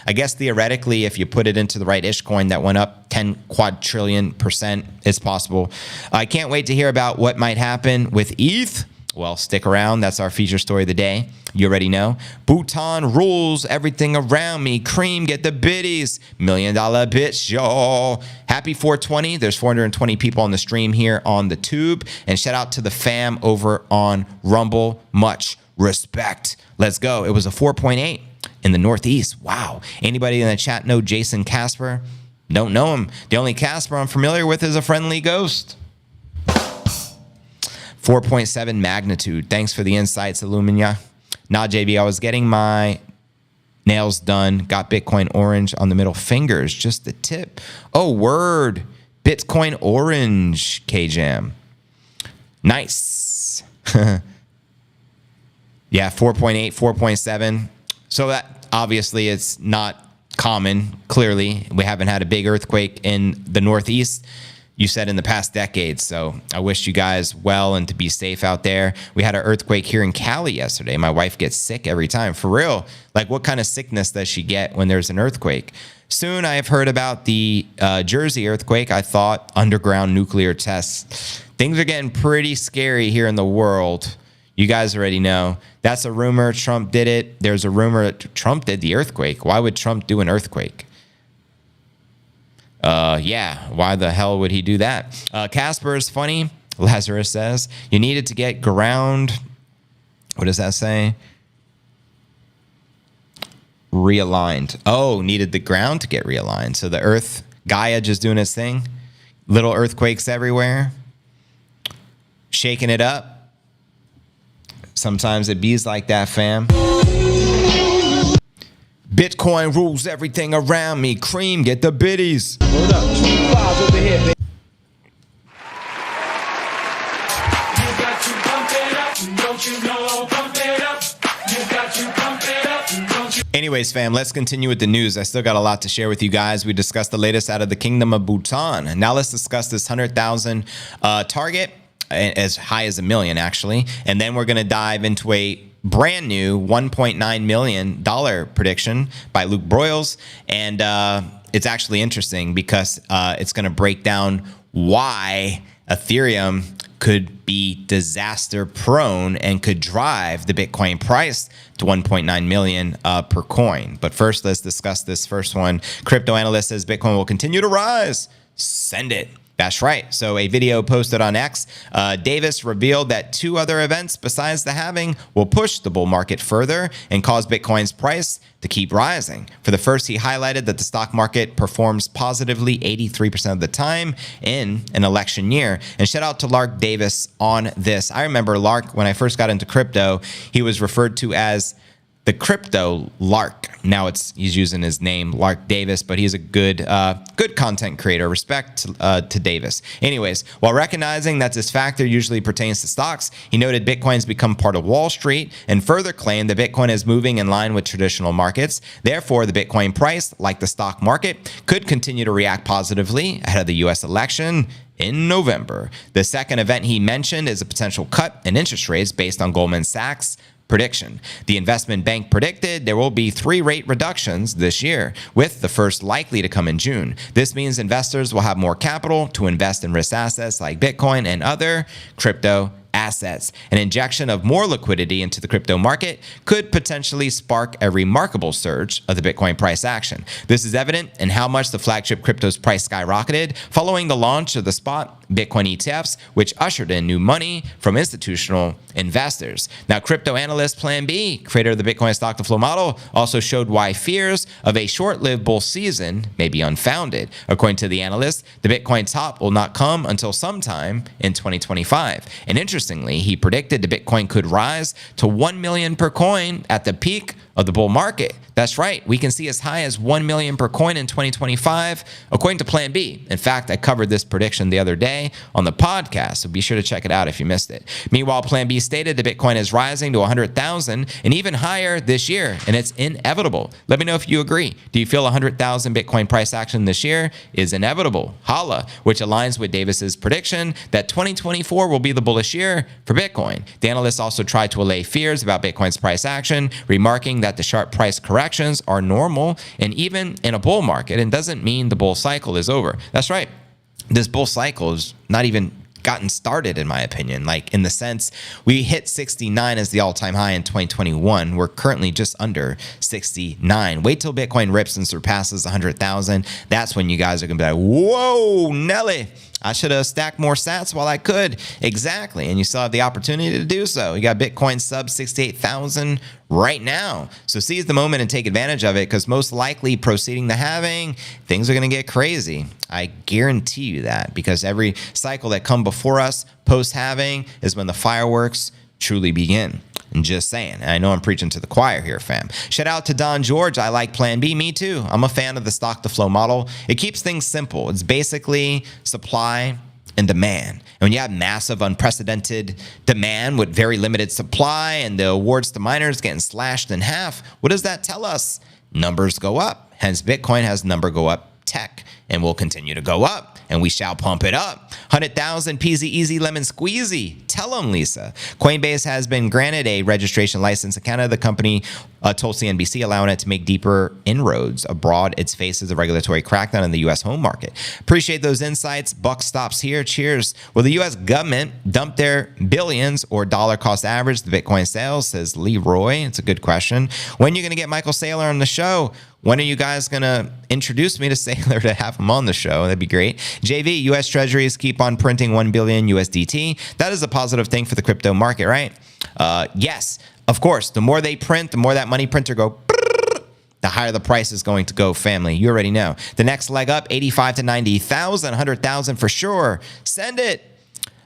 I guess theoretically, if you put it into the right ish coin that went up 10 quadrillion%, it's possible. I can't wait to hear about what might happen with ETH. Well, stick around. That's our feature story of the day. You already know. Bhutan rules everything around me. Cream, get the biddies. $1 million bitch, y'all. Happy 420. There's 420 people on the stream here on the tube. And shout out to the fam over on Rumble. Much respect. Let's go. It was a 4.8 in the Northeast. Wow. Anybody in the chat know Jason Casper? Don't know him. The only Casper I'm familiar with is a friendly ghost. 4.7 magnitude. Thanks for the insights, Illumina. Nah, JB, I was getting my nails done. Got Bitcoin orange on the middle fingers. Just the tip. Oh, word. Bitcoin orange, K-Jam. Nice. Yeah, 4.8, 4.7. So that obviously it's not common. Clearly, we haven't had a big earthquake in the Northeast, you said, in the past decade. So I wish you guys well and to be safe out there. We had an earthquake here in Cali yesterday. My wife gets sick every time. For real. Like, what kind of sickness does she get when there's an earthquake? Soon I have heard about the Jersey earthquake. I thought underground nuclear tests. Things are getting pretty scary here in the world. You guys already know. That's a rumor. Trump did it. There's a rumor that Trump did the earthquake. Why would Trump do an earthquake? Yeah, why the hell would he do that? Casper is funny. Lazarus says, you needed to get ground. What does that say? Realigned. Oh, needed the ground to get realigned. So the earth, Gaia just doing its thing. Little earthquakes everywhere. Shaking it up. Sometimes it bees like that, fam. Bitcoin rules everything around me. Cream, get the biddies. Hold up, 25 over here, baby. You got to pump it up, don't you know? Pump it up. You got to pump it up, don't you? Anyways, fam, let's continue with the news. I still got a lot to share with you guys. We discussed the latest out of the Kingdom of Bhutan. Now let's discuss this 100,000 target, as high as $1 million, actually. And then we're going to dive into a brand new $1.9 million prediction by Luke Broyles. And it's actually interesting because it's going to break down why Ethereum could be disaster prone and could drive the Bitcoin price to 1.9 million per coin. But first, let's discuss this first one. Crypto Analyst says Bitcoin will continue to rise. Send it. That's right. So a video posted on X, Davis revealed that 2 other events besides the halving will push the bull market further and cause Bitcoin's price to keep rising. For the first, he highlighted that the stock market performs positively 83% of the time in an election year. And shout out to Lark Davis on this. I remember Lark, when I first got into crypto, he was referred to as the crypto Lark. Now he's using his name, Lark Davis, but he's a good content creator. Respect to Davis. Anyways, while recognizing that this factor usually pertains to stocks, he noted Bitcoin's become part of Wall Street and further claimed that Bitcoin is moving in line with traditional markets. Therefore, the Bitcoin price, like the stock market, could continue to react positively ahead of the U.S. election in November. The second event he mentioned is a potential cut in interest rates based on Goldman Sachs' prediction. The investment bank predicted there will be 3 rate reductions this year, with the first likely to come in June. This means investors will have more capital to invest in risk assets like Bitcoin and other crypto assets. An injection of more liquidity into the crypto market could potentially spark a remarkable surge of the Bitcoin price action. This is evident in how much the flagship crypto's price skyrocketed following the launch of the spot Bitcoin ETFs, which ushered in new money from institutional investors. Now, crypto analyst Plan B, creator of the Bitcoin stock to flow model, also showed why fears of a short-lived bull season may be unfounded. According to the analyst, the Bitcoin top will not come until sometime in 2025. And interestingly, he predicted the Bitcoin could rise to 1 million per coin at the peak of the bull market. That's right. We can see as high as 1 million per coin in 2025, according to Plan B. In fact, I covered this prediction the other day today on the podcast, so be sure to check it out if you missed it. Meanwhile, Plan B stated that Bitcoin is rising to 100,000 and even higher this year, and it's inevitable. Let me know if you agree. Do you feel 100,000 Bitcoin price action this year is inevitable? Holla, which aligns with Davis's prediction that 2024 will be the bullish year for Bitcoin. The analyst also tried to allay fears about Bitcoin's price action, remarking that the sharp price corrections are normal and even in a bull market, and doesn't mean the bull cycle is over. That's right. This bull cycle is not even gotten started, in my opinion. Like, in the sense, we hit 69 as the all-time high in 2021. We're currently just under 69. Wait till Bitcoin rips and surpasses 100,000. That's when you guys are gonna be like, whoa, Nelly, I should have stacked more sats while I could. Exactly. And you still have the opportunity to do so. You got Bitcoin sub 68,000 right now. So seize the moment and take advantage of it, because most likely proceeding the halving, things are going to get crazy. I guarantee you that, because every cycle that come before us post halving is when the fireworks truly begin. And just saying. And I know I'm preaching to the choir here, fam. Shout out to Don George. I like Plan B. Me too. I'm a fan of the stock to flow model. It keeps things simple. It's basically supply and demand. And when you have massive, unprecedented demand with very limited supply and the awards to miners getting slashed in half, what does that tell us? Numbers go up. Hence, Bitcoin has number go up tech and will continue to go up, and we shall pump it up. 100,000 peasy easy lemon squeezy. Tell them, Lisa. Coinbase has been granted a registration license in Canada. The company told CNBC, allowing it to make deeper inroads abroad. Its faces a regulatory crackdown in the U.S. home market. Appreciate those insights. Buck stops here. Cheers. Will the U.S. government dump their billions or dollar cost average the Bitcoin sales, says Leroy. It's a good question. When are you going to get Michael Saylor on the show? When are you guys going to introduce me to Saylor to have him on the show? That'd be great. JV, U.S. Treasuries keep on printing 1 billion USDT. That is a positive thing for the crypto market, right? Yes, of course. The more they print, the more that money printer go, the higher the price is going to go, family. You already know. The next leg up, 85 to 90,000, 100,000 for sure. Send it.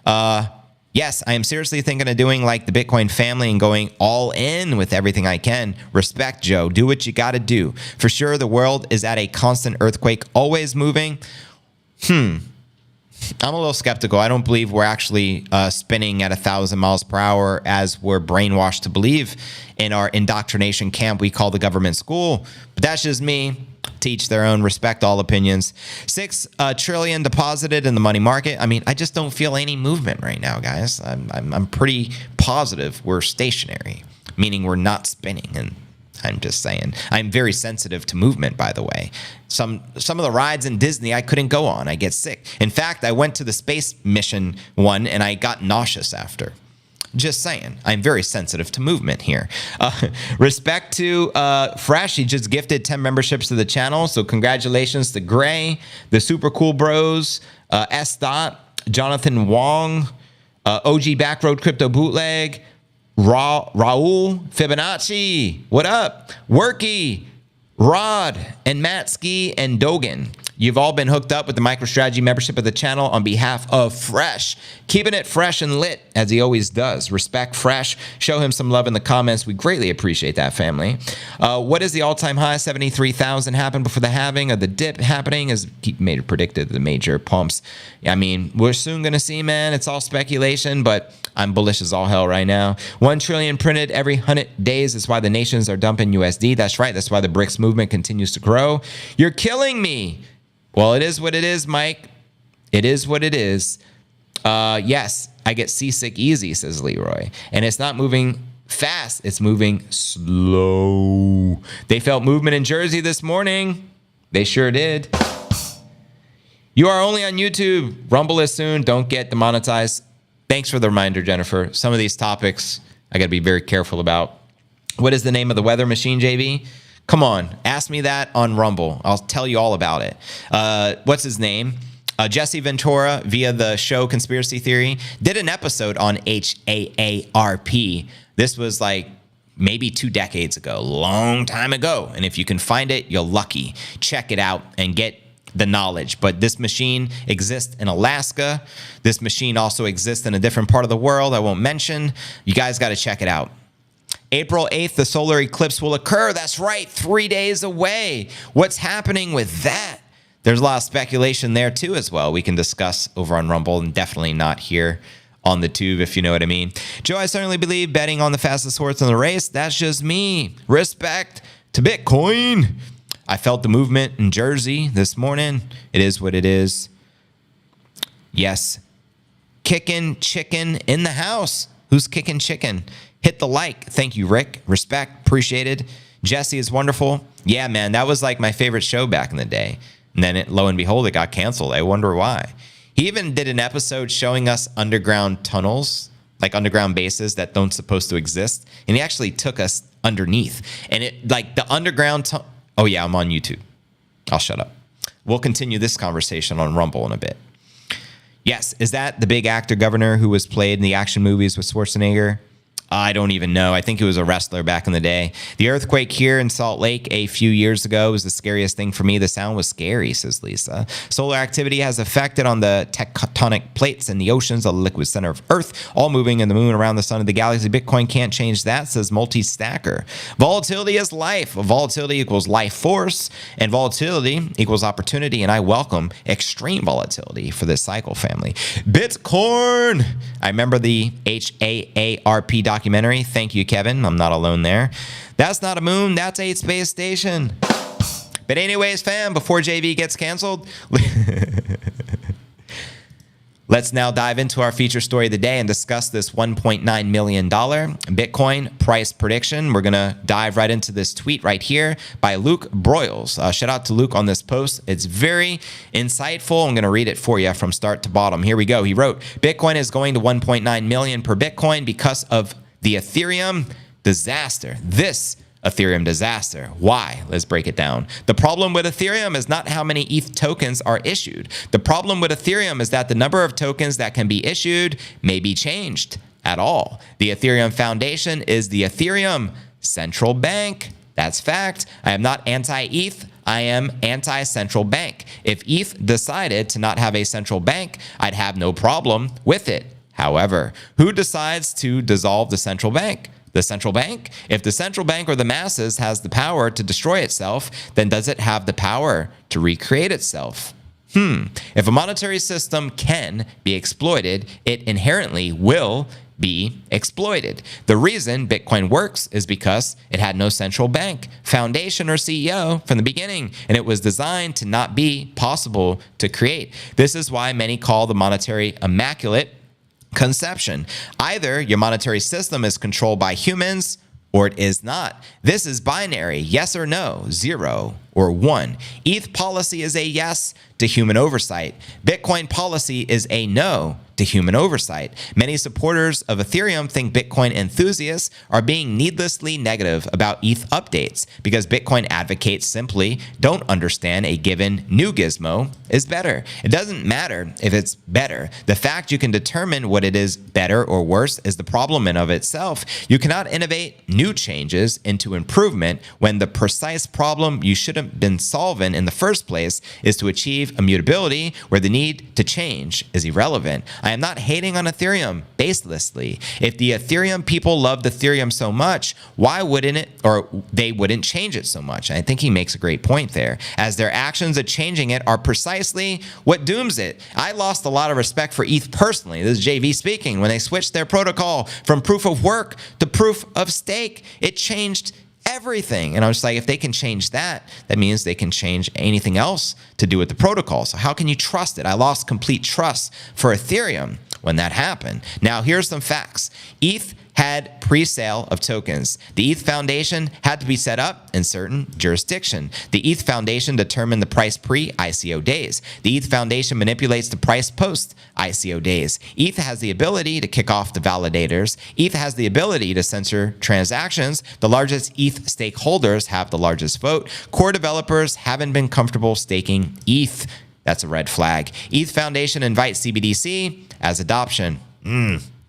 Yes, I am seriously thinking of doing like the Bitcoin family and going all in with everything I can. Respect, Joe. Do what you got to do. For sure, the world is at a constant earthquake, always moving. I'm a little skeptical. I don't believe we're actually spinning at 1,000 miles per hour as we're brainwashed to believe in our indoctrination camp we call the government school. But that's just me. Teach their own. Respect all opinions. $6 trillion deposited in the money market. I mean, I just don't feel any movement right now, guys. I'm pretty positive we're stationary, meaning we're not spinning. And I'm just saying. I'm very sensitive to movement, by the way. Some of the rides in Disney I couldn't go on. I get sick. In fact, I went to the space mission one and I got nauseous after. Just saying. I'm very sensitive to movement here. Respect to Fresh. He just gifted 10 memberships to the channel. So congratulations to Gray, the Super Cool Bros, S. Dot, Jonathan Wong, OG Backroad Crypto Bootleg, Raul Fibonacci. What up? Worky, Rod, and Matt Ski and Dogan. You've all been hooked up with the MicroStrategy membership of the channel on behalf of Fresh. Keeping it fresh and lit, as he always does. Respect Fresh. Show him some love in the comments. We greatly appreciate that, family. What is the all-time high? 73,000 happened before the halving of the dip happening, as Keep predicted the major pumps. I mean, we're soon going to see, man. It's all speculation, but I'm bullish as all hell right now. 1 trillion printed every 100 days. That's why the nations are dumping USD. That's right. That's why the BRICS movement continues to grow. You're killing me. Well, it is what it is, Mike. It is what it is. Yes, I get seasick easy, says Leroy. And it's not moving fast. It's moving slow. They felt movement in Jersey this morning. They sure did. You are only on YouTube. Rumble is soon. Don't get demonetized. Thanks for the reminder, Jennifer. Some of these topics I got to be very careful about. What is the name of the weather machine, JB? Come on, ask me that on Rumble. I'll tell you all about it. What's his name? Jesse Ventura, via the show Conspiracy Theory, did an episode on HAARP. This was like maybe 2 decades ago, long time ago. And if you can find it, you're lucky. Check it out and get the knowledge. But this machine exists in Alaska. This machine also exists in a different part of the world I won't mention. You guys got to check it out. April 8th, the solar eclipse will occur. That's right, 3 days away. What's happening with that? there's a lot of speculation there too as well. We can discuss over on Rumble and definitely not here on the tube, if you know what I mean. Joe, I certainly believe betting on the fastest horse in the race. That's just me. Respect to Bitcoin. I felt the movement in Jersey this morning. It is what it is. Yes. Kicking chicken in the house. Who's kicking chicken? Hit the like. Thank you, Rick. Respect. Appreciated. Jesse is wonderful. Yeah, man, that was like my favorite show back in the day. And then lo and behold, it got canceled. I wonder why. He even did an episode showing us underground tunnels, like underground bases that don't supposed to exist. And he actually took us underneath. And it like the underground oh yeah, I'm on YouTube. I'll shut up. We'll continue this conversation on Rumble in a bit. Yes, is that the big actor governor who was played in the action movies with Schwarzenegger? I don't even know. I think he was a wrestler back in the day. The earthquake here in Salt Lake a few years ago was the scariest thing for me. The sound was scary, says Lisa. Solar activity has affected on the tectonic plates in the oceans of the liquid center of Earth, all moving in the moon around the sun of the galaxy. Bitcoin can't change that, says Multi-Stacker. Volatility is life. Volatility equals life force, and volatility equals opportunity, and I welcome extreme volatility for this cycle, family. Bitcoin! I remember the HAARP documentary. Thank you, Kevin. I'm not alone there. That's not a moon. That's a space station. But anyways, fam, before JV gets canceled, let's now dive into our feature story of the day and discuss this $1.9 million Bitcoin price prediction. We're going to dive right into this tweet right here by Luke Broyles. Shout out to Luke on this post. It's very insightful. I'm going to read it for you from start to bottom. Here we go. He wrote, Bitcoin is going to 1.9 million per Bitcoin because of the Ethereum disaster. This Ethereum disaster. Why? Let's break it down. The problem with Ethereum is not how many ETH tokens are issued. The problem with Ethereum is that the number of tokens that can be issued may be changed at all. The Ethereum Foundation is the Ethereum central bank. That's fact. I am not anti-ETH. I am anti-central bank. If ETH decided to not have a central bank, I'd have no problem with it. However, who decides to dissolve the central bank? The central bank? If the central bank or the masses has the power to destroy itself, then does it have the power to recreate itself? If a monetary system can be exploited, it inherently will be exploited. The reason Bitcoin works is because it had no central bank, foundation, or CEO from the beginning, and it was designed to not be possible to create. This is why many call the monetary immaculate conception. Either your monetary system is controlled by humans or it is not. This is binary, yes or no, 0 or 1. ETH policy is a yes to human oversight. Bitcoin policy is a no to human oversight. Many supporters of Ethereum think Bitcoin enthusiasts are being needlessly negative about ETH updates because Bitcoin advocates simply don't understand a given new gizmo is better. It doesn't matter if it's better. The fact you can determine what it is better or worse is the problem in of itself. You cannot innovate new changes into improvement when the precise problem you should have been solving in the first place is to achieve immutability where the need to change is irrelevant. I am not hating on Ethereum baselessly. If the Ethereum people loved Ethereum so much, why wouldn't it, or they wouldn't change it so much? I think he makes a great point there, as their actions of changing it are precisely what dooms it. I lost a lot of respect for ETH personally. This is JV speaking. When they switched their protocol from proof of work to proof of stake, it changed everything. And I was like, if they can change that, that means they can change anything else to do with the protocol. So how can you trust it? I lost complete trust for Ethereum when that happened. Now, here's some facts. ETH had pre-sale of tokens. The ETH Foundation had to be set up in certain jurisdiction. The ETH Foundation determined the price pre-ICO days. The ETH Foundation manipulates the price post-ICO days. ETH has the ability to kick off the validators. ETH has the ability to censor transactions. The largest ETH stakeholders have the largest vote. Core developers haven't been comfortable staking ETH. That's a red flag. ETH Foundation invites CBDC as adoption.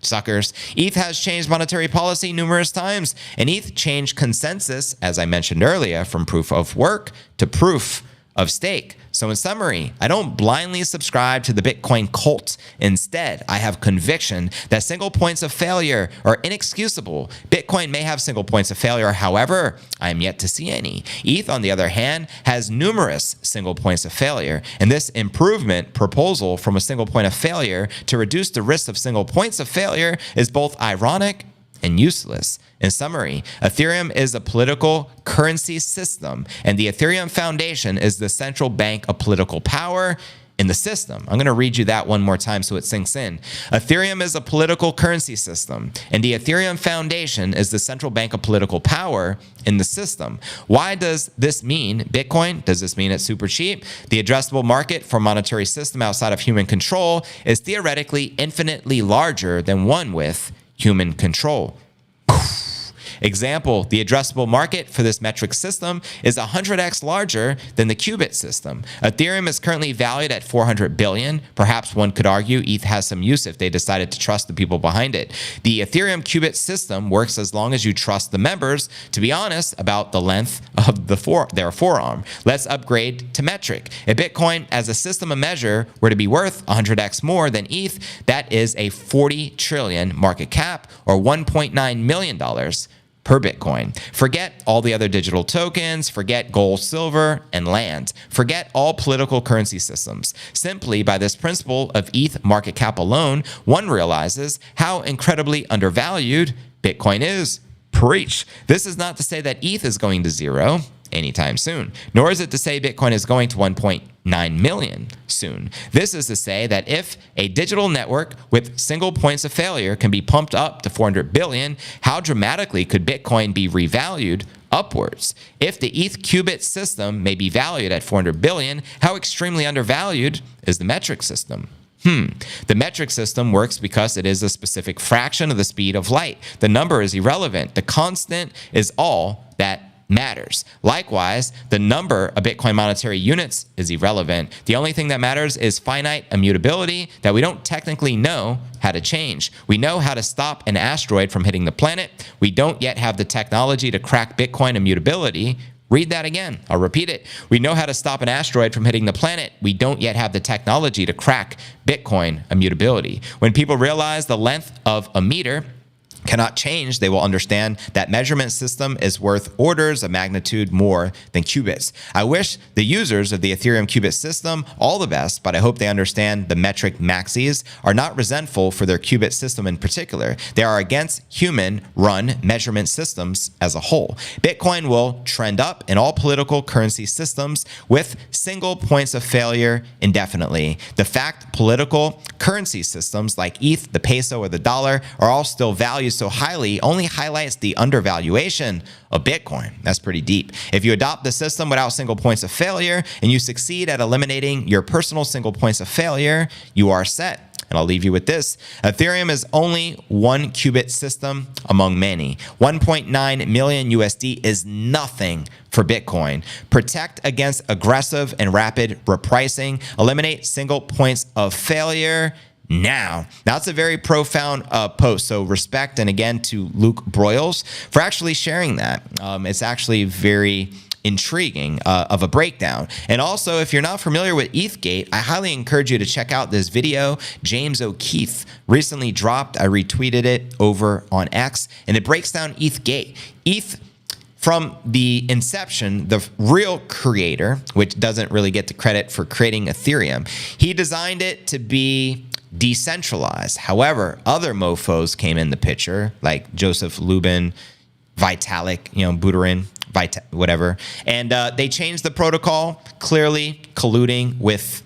Suckers. ETH has changed monetary policy numerous times, and ETH changed consensus, as I mentioned earlier, from proof of work to proof of stake. So in summary, I don't blindly subscribe to the Bitcoin cult. Instead, I have conviction that single points of failure are inexcusable. Bitcoin may have single points of failure. However, I am yet to see any. ETH, on the other hand, has numerous single points of failure. And this improvement proposal from a single point of failure to reduce the risk of single points of failure is both ironic and useless. In summary, Ethereum is a political currency system, and the Ethereum Foundation is the central bank of political power in the system. I'm going to read you that one more time so it sinks in. Ethereum is a political currency system, and the Ethereum Foundation is the central bank of political power in the system. Why does this mean Bitcoin? Does this mean it's super cheap? The addressable market for monetary system outside of human control is theoretically infinitely larger than one with human control. Example, the addressable market for this metric system is 100x larger than the qubit system. Ethereum is currently valued at 400 billion. Perhaps one could argue ETH has some use if they decided to trust the people behind it. The Ethereum qubit system works as long as you trust the members to be honest about the length of their forearm. Let's upgrade to metric. If Bitcoin as a system of measure were to be worth 100x more than ETH, that is a 40 trillion market cap or $1.9 million per Bitcoin. Forget all the other digital tokens, forget gold, silver, and land. Forget all political currency systems. Simply by this principle of ETH market cap alone, one realizes how incredibly undervalued Bitcoin is. Preach. This is not to say that ETH is going to zero anytime soon, nor is it to say Bitcoin is going to 1.9 million soon. This is to say that if a digital network with single points of failure can be pumped up to 400 billion, how dramatically could Bitcoin be revalued upwards? If the ETH qubit system may be valued at 400 billion, how extremely undervalued is the metric system? The metric system works because it is a specific fraction of the speed of light. The number is irrelevant. The constant is all that matters. Likewise, the number of Bitcoin monetary units is irrelevant. The only thing that matters is finite immutability that we don't technically know how to change. We know how to stop an asteroid from hitting the planet. We don't yet have the technology to crack Bitcoin immutability. Read that again. I'll repeat it. We know how to stop an asteroid from hitting the planet. We don't yet have the technology to crack Bitcoin immutability. When people realize the length of a meter cannot change, they will understand that measurement system is worth orders of magnitude more than qubits. I wish the users of the Ethereum qubit system all the best, but I hope they understand the metric maxis are not resentful for their qubit system in particular. They are against human-run measurement systems as a whole. Bitcoin will trend up in all political currency systems with single points of failure indefinitely. The fact political currency systems like ETH, the peso, or the dollar are all still valued so highly only highlights the undervaluation of Bitcoin. That's pretty deep. If you adopt the system without single points of failure and you succeed at eliminating your personal single points of failure, you are set. And I'll leave you with this. Ethereum is only one qubit system among many. 1.9 million USD is nothing for Bitcoin. Protect against aggressive and rapid repricing. Eliminate single points of failure now. That's a very profound post. So respect, and again, to Luke Broyles for actually sharing that. It's actually very intriguing of a breakdown. And also, if you're not familiar with ETHgate, I highly encourage you to check out this video James O'Keefe recently dropped. I retweeted it over on X, and it breaks down ETHgate. ETH, from the inception, the real creator, which doesn't really get the credit for creating Ethereum, he designed it to be decentralized. However, other mofos came in the picture, like Joseph Lubin, Vitalik, Buterin, whatever. And they changed the protocol, clearly colluding with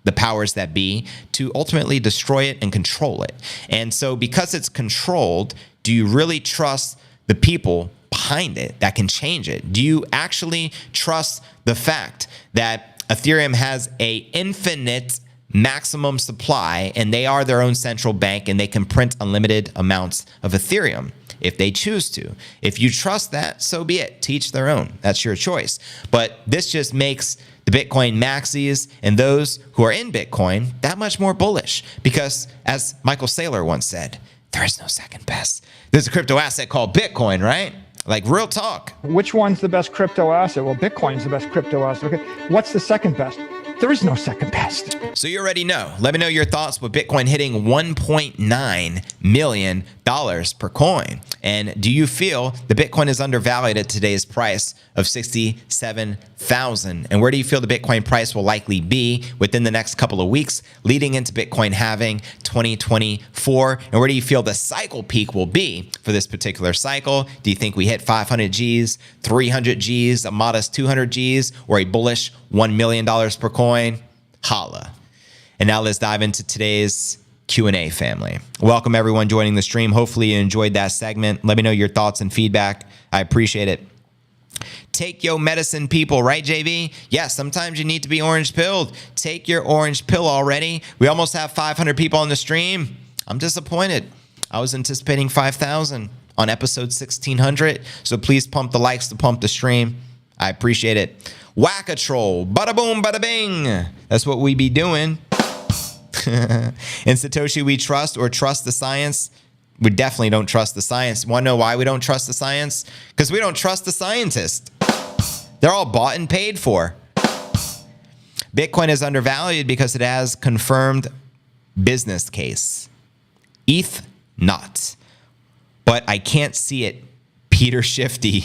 the powers that be to ultimately destroy it and control it. And so because it's controlled, do you really trust the people behind it that can change it? Do you actually trust the fact that Ethereum has a infinite maximum supply and they are their own central bank and they can print unlimited amounts of Ethereum if they choose to? If you trust that, so be it. Teach their own. That's your choice. But this just makes the Bitcoin maxis and those who are in Bitcoin that much more bullish because, as Michael Saylor once said, there is no second best. There's a crypto asset called Bitcoin, right? Like real talk. Which one's the best crypto asset? Well, Bitcoin's the best crypto asset. Okay. What's the second best? There is no second best. So you already know. Let me know your thoughts with Bitcoin hitting $1.9 million per coin. And do you feel the Bitcoin is undervalued at today's price of $67,000? And where do you feel the Bitcoin price will likely be within the next couple of weeks leading into Bitcoin halving 2024? And where do you feel the cycle peak will be for this particular cycle? Do you think we hit 500 Gs, 300 Gs, a modest 200 Gs, or a bullish $1 million per coin? Holla. And now let's dive into today's Q&A family. Welcome everyone joining the stream. Hopefully you enjoyed that segment. Let me know your thoughts and feedback. I appreciate it. Take your medicine, people, right, JV? Yes, sometimes you need to be orange pilled. Take your orange pill already. We almost have 500 people on the stream. I'm disappointed. I was anticipating 5,000 on episode 1600. So please pump the likes to pump the stream. I appreciate it. Whack a troll. Bada boom, bada bing. That's what we be doing. In Satoshi, we trust or trust the science. We definitely don't trust the science. Want to know why we don't trust the science? Because we don't trust the scientists. They're all bought and paid for. Bitcoin is undervalued because it has confirmed business case. ETH not. But I can't see it. Peter Shifty.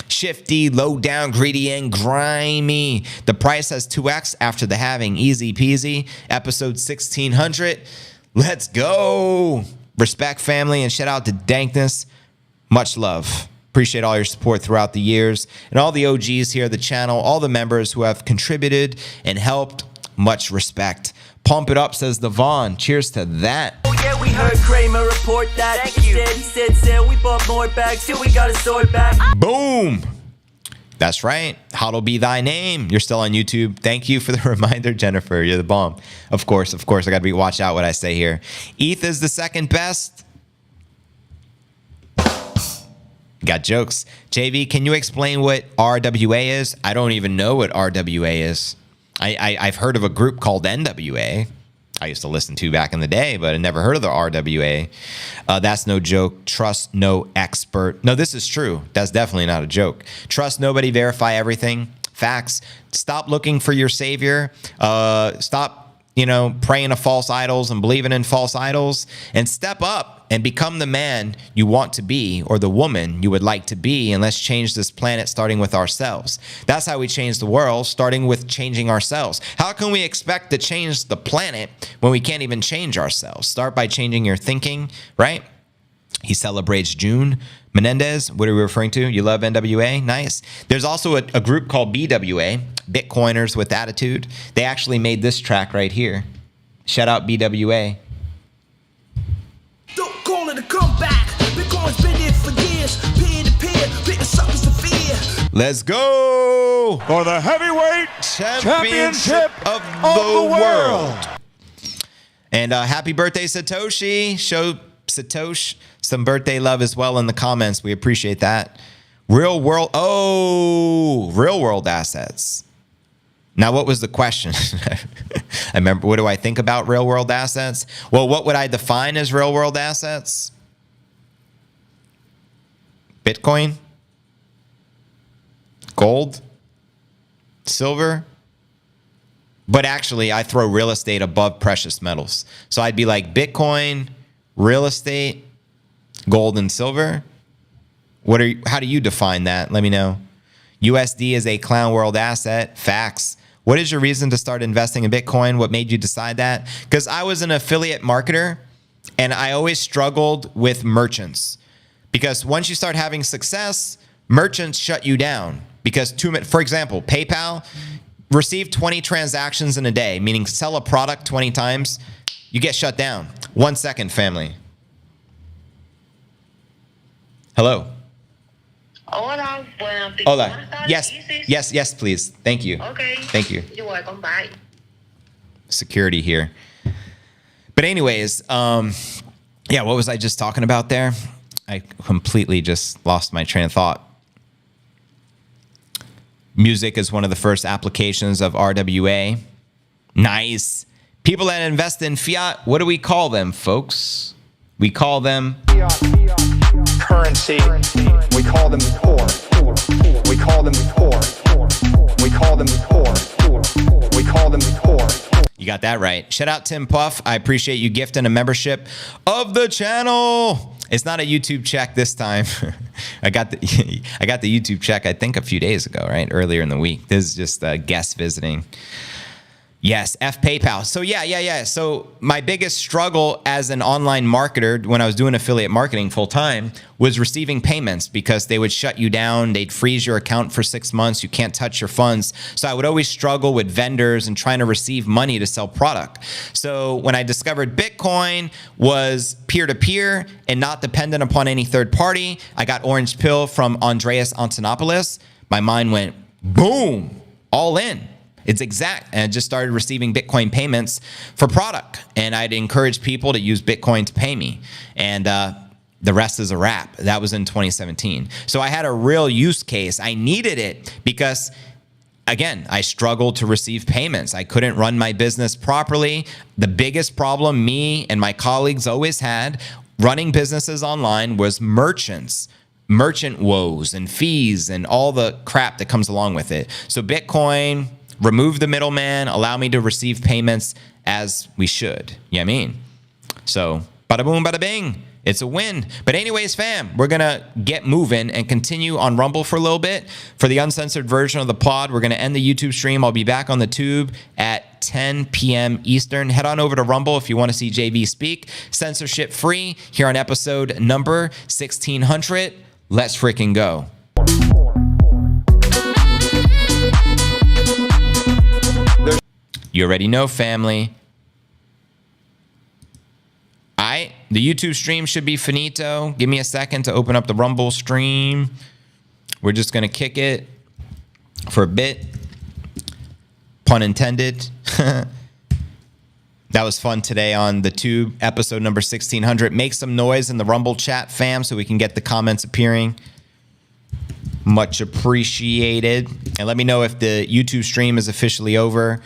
Shifty, low down, greedy, and grimy. The price has 2x after the halving. Easy peasy. Episode 1600. Let's go. Respect, family, and shout out to Dankness. Much love. Appreciate all your support throughout the years. And all the OGs here at the channel, all the members who have contributed and helped. Much respect. Pump it up, says the Vaughn. Cheers to that. Yeah, we heard Kramer report that. Thank you. He said, we bought more bags till we got a sword back. Boom. That's right. How'll be thy name? You're still on YouTube. Thank you for the reminder, Jennifer. You're the bomb. Of course. I got to be watch out what I say here. ETH is the second best. Got jokes. JV, can you explain what RWA is? I don't even know what RWA is. I've heard of a group called NWA. I used to listen to back in the day, but I never heard of the RWA. That's no joke. Trust no expert. No, this is true. That's definitely not a joke. Trust nobody. Verify everything. Facts. Stop looking for your savior. Stop, praying to false idols and believing in false idols, and step up and become the man you want to be or the woman you would like to be. And let's change this planet starting with ourselves. That's how we change the world, starting with changing ourselves. How can we expect to change the planet when we can't even change ourselves? Start by changing your thinking, right? He celebrates June. Menendez, what are we referring to? You love NWA? Nice. There's also a group called BWA, Bitcoiners with Attitude. They actually made this track right here. Shout out BWA. Don't call it a comeback. Bitcoin's been there for years. Peer to peer, bitten suckers to fear. Let's go For the heavyweight championship of the world. And happy birthday, Satoshi. Show Satoshi some birthday love as well in the comments. We appreciate that. Real world assets. Now, what was the question? I remember, what do I think about real world assets? Well, what would I define as real world assets? Bitcoin? Gold? Silver? But actually, I throw real estate above precious metals. So I'd be like Bitcoin, real estate, gold, and silver. How do you define that? Let me know. USD is a clown world asset. Facts. What is your reason to start investing in Bitcoin? What made you decide that? Because I was an affiliate marketer and I always struggled with merchants. Because once you start having success, merchants shut you down. Because, for example, PayPal, receive 20 transactions in a day, meaning sell a product 20 times, you get shut down. 1 second, family. Hello. Hola, Hola. Yes, please. Thank you. Okay. Thank you. You're welcome. Bye. Security here. But anyways, yeah, what was I just talking about there? I completely just lost my train of thought. Music is one of the first applications of RWA. Nice. People that invest in fiat, what do we call them, folks? We call them... Fiat. currency. We call them poor. We call them poor. We call them poor. We call them poor. You got that right. Shout out Tim Puff. I appreciate you gifting a membership of the channel. It's not a YouTube check this time. I got the YouTube check, I think, a few days ago, right? Earlier in the week. This is just a guest visiting. Yes, F PayPal. So yeah. So my biggest struggle as an online marketer when I was doing affiliate marketing full time was receiving payments because they would shut you down. They'd freeze your account for 6 months. You can't touch your funds. So I would always struggle with vendors and trying to receive money to sell product. So when I discovered Bitcoin was peer-to-peer and not dependent upon any third party, I got Orange Pill from Andreas Antonopoulos. My mind went boom, all in. It's exact. And I just started receiving Bitcoin payments for product. And I'd encourage people to use Bitcoin to pay me. And the rest is a wrap. That was in 2017. So I had a real use case. I needed it because, again, I struggled to receive payments. I couldn't run my business properly. The biggest problem me and my colleagues always had running businesses online was merchant woes and fees and all the crap that comes along with it. So Bitcoin, remove the middleman, allow me to receive payments as we should. You know what I mean? So bada boom, bada bing. It's a win. But anyways, fam, we're going to get moving and continue on Rumble for a little bit. For the uncensored version of the pod, we're going to end the YouTube stream. I'll be back on the tube at 10 p.m. Eastern. Head on over to Rumble if you want to see JV speak. Censorship free here on episode number 1600. Let's freaking go. You already know, family. The YouTube stream should be finito. Give me a second to open up the Rumble stream. We're just going to kick it for a bit. Pun intended. That was fun today on the tube, episode number 1600. Make some noise in the Rumble chat, fam, so we can get the comments appearing. Much appreciated. And let me know if the YouTube stream is officially over.